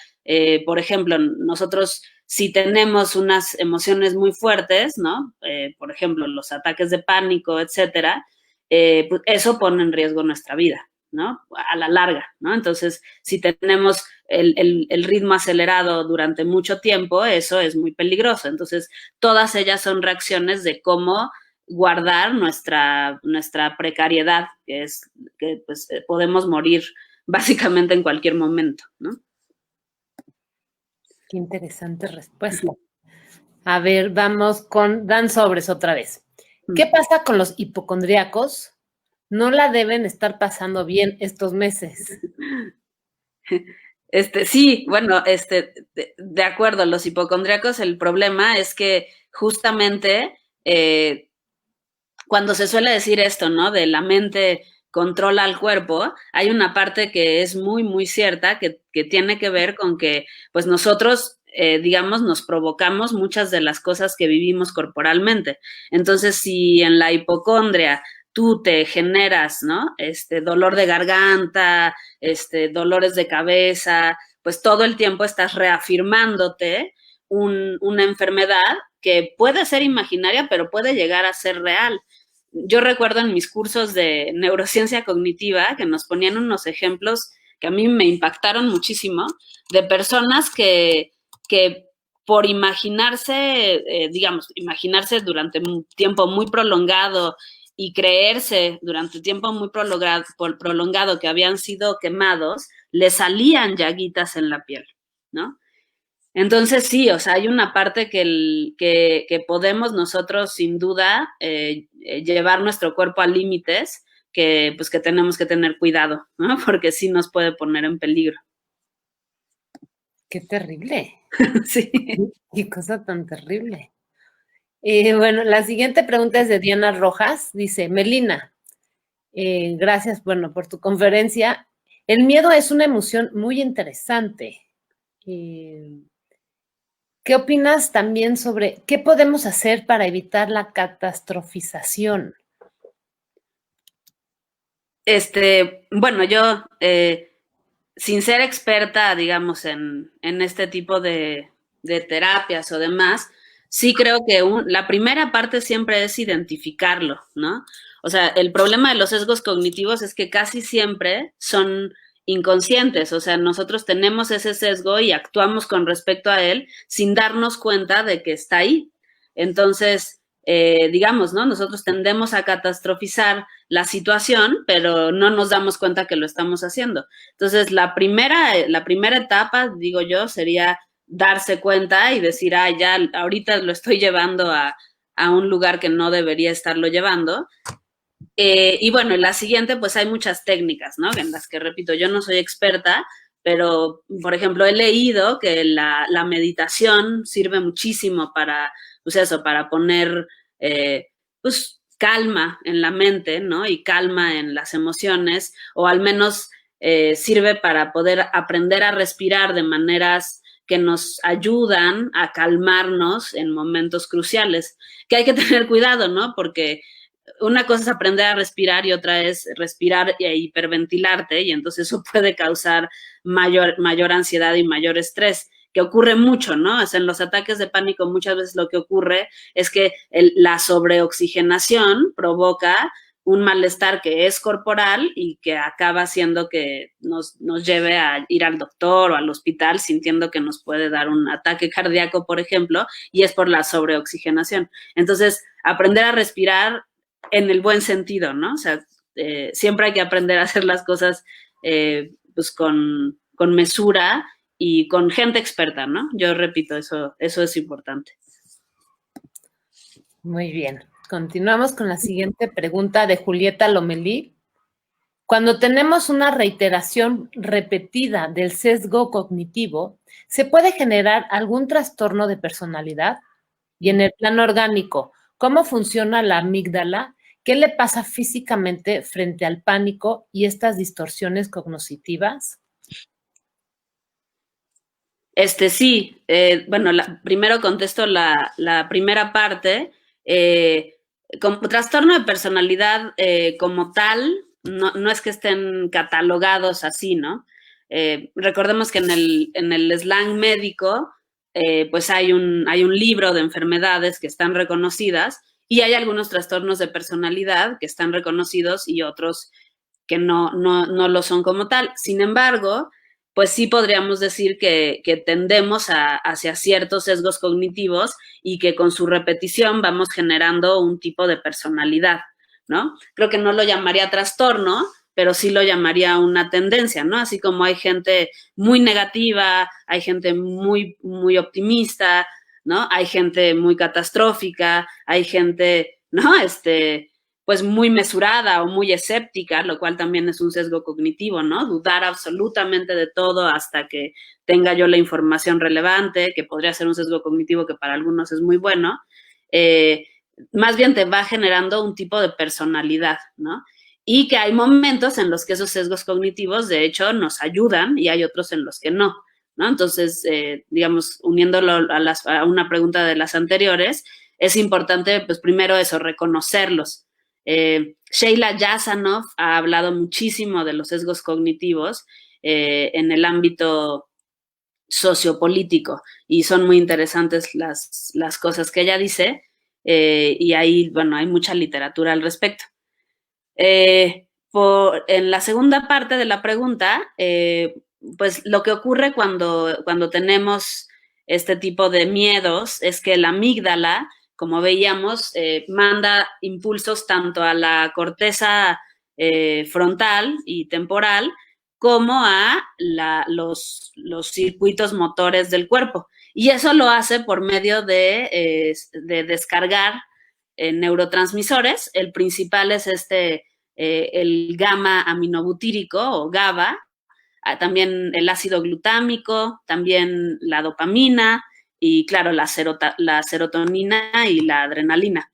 B: por ejemplo, nosotros si tenemos unas emociones muy fuertes, ¿no? Por ejemplo, los ataques de pánico, etcétera, pues eso pone en riesgo nuestra vida, ¿no? A la larga, ¿no? Entonces, si tenemos el ritmo acelerado durante mucho tiempo, eso es muy peligroso. Entonces, todas ellas son reacciones de cómo guardar nuestra precariedad, que es que pues, podemos morir básicamente en cualquier momento, ¿no?
A: Qué interesante respuesta. A ver, vamos con Dan Sobres otra vez. ¿Qué pasa con los hipocondríacos? No la deben estar pasando bien estos meses.
B: Sí, bueno, de acuerdo, los hipocondríacos, el problema es que justamente cuando se suele decir esto, ¿no? De la mente controla al cuerpo, hay una parte que es muy, muy cierta, que tiene que ver con que, pues nosotros, digamos, nos provocamos muchas de las cosas que vivimos corporalmente. Entonces, si en la hipocondria tú te generas, ¿no? Dolor de garganta, dolores de cabeza, pues todo el tiempo estás reafirmándote una enfermedad que puede ser imaginaria, pero puede llegar a ser real. Yo recuerdo en mis cursos de neurociencia cognitiva que nos ponían unos ejemplos que a mí me impactaron muchísimo, de personas que por imaginarse, digamos, imaginarse durante un tiempo muy prolongado y creerse durante tiempo muy prolongado que habían sido quemados, les salían llaguitas en la piel, ¿no? Entonces sí, o sea, hay una parte que podemos nosotros sin duda llevar nuestro cuerpo a límites que pues que tenemos que tener cuidado, ¿no? Porque sí nos puede poner en peligro.
A: Qué terrible.
B: Sí.
A: Qué cosa tan terrible. Bueno, la siguiente pregunta es de Diana Rojas. Dice, Melina, gracias, bueno, por tu conferencia. El miedo es una emoción muy interesante. ¿Qué opinas también sobre qué podemos hacer para evitar la catastrofización?
B: Bueno, yo, sin ser experta, digamos, en este tipo de terapias o demás, sí creo que la primera parte siempre es identificarlo, ¿no? O sea, el problema de los sesgos cognitivos es que casi siempre son inconscientes, o sea, nosotros tenemos ese sesgo y actuamos con respecto a él sin darnos cuenta de que está ahí. Entonces, digamos, ¿no? Nosotros tendemos a catastrofizar la situación, pero no nos damos cuenta que lo estamos haciendo. Entonces, la primera etapa, digo yo, sería darse cuenta y decir, ah, ya ahorita lo estoy llevando a un lugar que no debería estarlo llevando. Y bueno, en la siguiente, pues hay muchas técnicas, ¿no? En las que, repito, yo no soy experta, pero, por ejemplo, he leído que la meditación sirve muchísimo para, pues eso, para poner, pues, calma en la mente, ¿no? Y calma en las emociones, o al menos sirve para poder aprender a respirar de maneras que nos ayudan a calmarnos en momentos cruciales, que hay que tener cuidado, ¿no? Porque una cosa es aprender a respirar y otra es respirar e hiperventilarte, y entonces eso puede causar mayor ansiedad y mayor estrés, que ocurre mucho, ¿no? O sea, en los ataques de pánico muchas veces lo que ocurre es que la sobreoxigenación provoca un malestar que es corporal y que acaba haciendo que nos lleve a ir al doctor o al hospital sintiendo que nos puede dar un ataque cardíaco, por ejemplo, y es por la sobreoxigenación. Entonces, aprender a respirar en el buen sentido, ¿no? O sea, siempre hay que aprender a hacer las cosas pues con mesura y con gente experta, ¿no? Yo repito, eso es importante.
A: Muy bien. Continuamos con la siguiente pregunta de Julieta Lomelí. Cuando tenemos una reiteración repetida del sesgo cognitivo, ¿se puede generar algún trastorno de personalidad? Y en el plano orgánico, ¿cómo funciona la amígdala? ¿Qué le pasa físicamente frente al pánico y estas distorsiones cognitivas?
B: Sí, bueno, primero contesto la primera parte. Como trastorno de personalidad como tal, no es que estén catalogados así, ¿no? Recordemos que en el slang médico, pues hay un libro de enfermedades que están reconocidas y hay algunos trastornos de personalidad que están reconocidos y otros que no lo son como tal. Sin embargo, pues sí podríamos decir que tendemos hacia ciertos sesgos cognitivos y que con su repetición vamos generando un tipo de personalidad, ¿no? Creo que no lo llamaría trastorno, pero sí lo llamaría una tendencia, ¿no? Así como hay gente muy negativa, hay gente muy, muy optimista, ¿no? Hay gente muy catastrófica, hay gente, ¿no? Pues muy mesurada o muy escéptica, lo cual también es un sesgo cognitivo, ¿no? Dudar absolutamente de todo hasta que tenga yo la información relevante, que podría ser un sesgo cognitivo que para algunos es muy bueno, más bien te va generando un tipo de personalidad, ¿no? Y que hay momentos en los que esos sesgos cognitivos, de hecho, nos ayudan y hay otros en los que no, ¿no? Entonces, digamos, uniéndolo a una pregunta de las anteriores, es importante, pues primero eso, reconocerlos. Sheila Jasanoff ha hablado muchísimo de los sesgos cognitivos en el ámbito sociopolítico y son muy interesantes las cosas que ella dice y ahí, bueno, hay mucha literatura al respecto. En la segunda parte de la pregunta, pues lo que ocurre cuando tenemos este tipo de miedos es que la amígdala, como veíamos, manda impulsos tanto a la corteza frontal y temporal como a los circuitos motores del cuerpo. Y eso lo hace por medio de descargar neurotransmisores. El principal es el gamma aminobutírico o GABA, también el ácido glutámico, también la dopamina y claro, la serotonina y la adrenalina.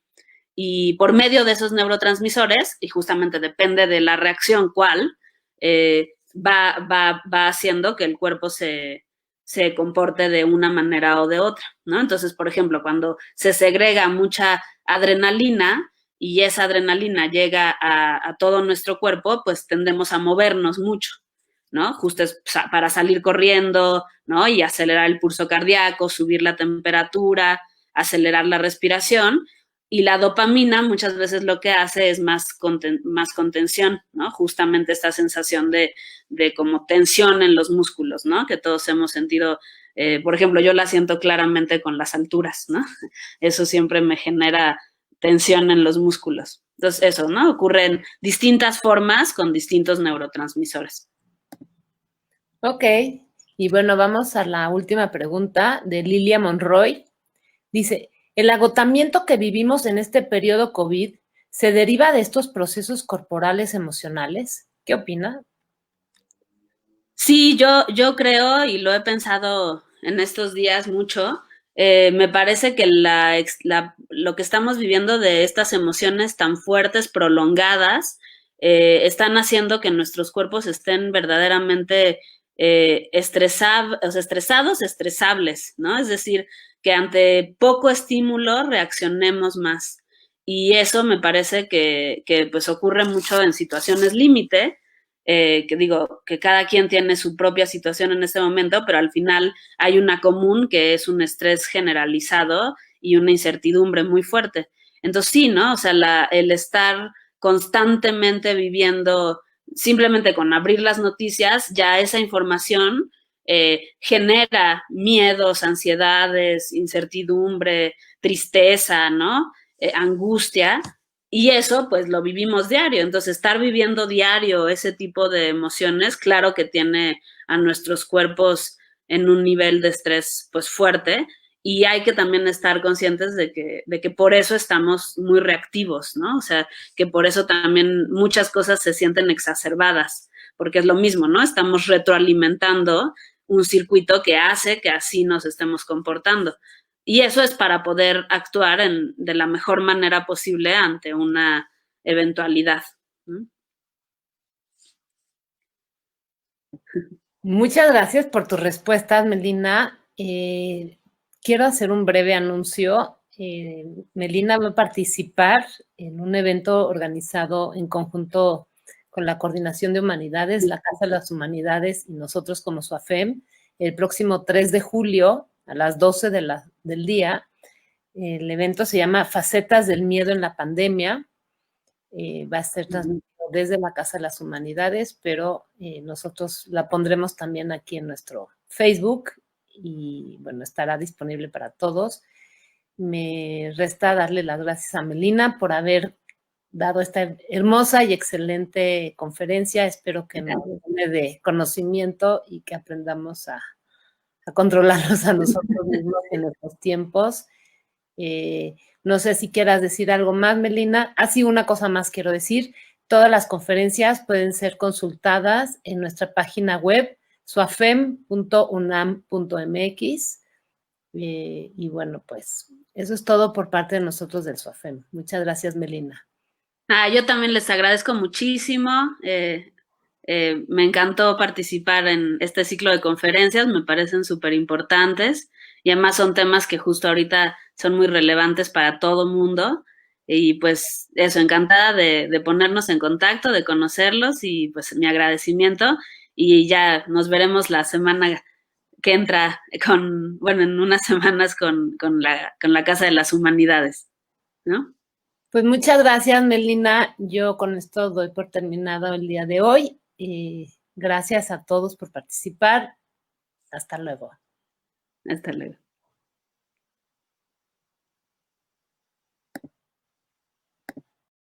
B: Y por medio de esos neurotransmisores, y justamente depende de la reacción cuál, va haciendo que el cuerpo se comporte de una manera o de otra, ¿no? Entonces, por ejemplo, cuando se segrega mucha adrenalina y esa adrenalina llega a todo nuestro cuerpo, pues tendemos a movernos mucho, ¿no? Justo es para salir corriendo, ¿no? Y acelerar el pulso cardíaco, subir la temperatura, acelerar la respiración. Y la dopamina muchas veces lo que hace es más contención, ¿no? Justamente esta sensación de como tensión en los músculos, ¿no? Que todos hemos sentido, por ejemplo, yo la siento claramente con las alturas, ¿no? Eso siempre me genera tensión en los músculos. Entonces, eso, ¿no? Ocurre en distintas formas con distintos neurotransmisores.
A: Ok, y bueno, vamos a la última pregunta de Lilia Monroy. Dice, ¿el agotamiento que vivimos en este periodo COVID se deriva de estos procesos corporales emocionales? ¿Qué opina?
B: Sí, yo creo y lo he pensado en estos días mucho. Me parece que lo que estamos viviendo de estas emociones tan fuertes, prolongadas, están haciendo que nuestros cuerpos estén verdaderamente estresados, estresables, ¿no? Es decir, que ante poco estímulo reaccionemos más. Y eso me parece que pues ocurre mucho en situaciones límite, que digo, que cada quien tiene su propia situación en este momento, pero al final hay una común que es un estrés generalizado y una incertidumbre muy fuerte. Entonces sí, ¿no? O sea, el estar constantemente viviendo, simplemente con abrir las noticias, ya esa información genera miedos, ansiedades, incertidumbre, tristeza, ¿no? Angustia, y eso, pues, lo vivimos diario. Entonces, estar viviendo diario ese tipo de emociones, claro que tiene a nuestros cuerpos en un nivel de estrés, pues, fuerte. Y hay que también estar conscientes de que por eso estamos muy reactivos, ¿no? O sea, que por eso también muchas cosas se sienten exacerbadas, porque es lo mismo, ¿no? Estamos retroalimentando un circuito que hace que así nos estemos comportando. Y eso es para poder actuar de la mejor manera posible ante una eventualidad.
A: Muchas gracias por tus respuestas, Melina. Quiero hacer un breve anuncio. Melina va a participar en un evento organizado en conjunto con la Coordinación de Humanidades, la Casa de las Humanidades y nosotros como SUAFEM, el próximo 3 de julio a las 12 del día. El evento se llama Facetas del Miedo en la Pandemia. Va a ser transmitido desde la Casa de las Humanidades, pero nosotros la pondremos también aquí en nuestro Facebook y bueno, estará disponible para todos. Me resta darle las gracias a Melina por haber dado esta hermosa y excelente conferencia. Espero que nos dé de conocimiento y que aprendamos a controlarnos a nosotros mismos en estos tiempos. No sé si quieras decir algo más, Melina. Así, una cosa más quiero decir. Todas las conferencias pueden ser consultadas en nuestra página web, suafem.unam.mx. Y bueno, pues eso es todo por parte de nosotros del SUAFEM. Muchas gracias, Melina.
B: Yo también les agradezco muchísimo. Me encantó participar en este ciclo de conferencias, me parecen súper importantes y además son temas que justo ahorita son muy relevantes para todo mundo. Y pues eso, encantada de ponernos en contacto, de conocerlos y pues mi agradecimiento. Y ya nos veremos la semana que entra bueno, en unas semanas con la Casa de las Humanidades, ¿no?
A: Pues muchas gracias, Melina. Yo con esto doy por terminado el día de hoy. Gracias a todos por participar. Hasta luego.
B: Hasta luego.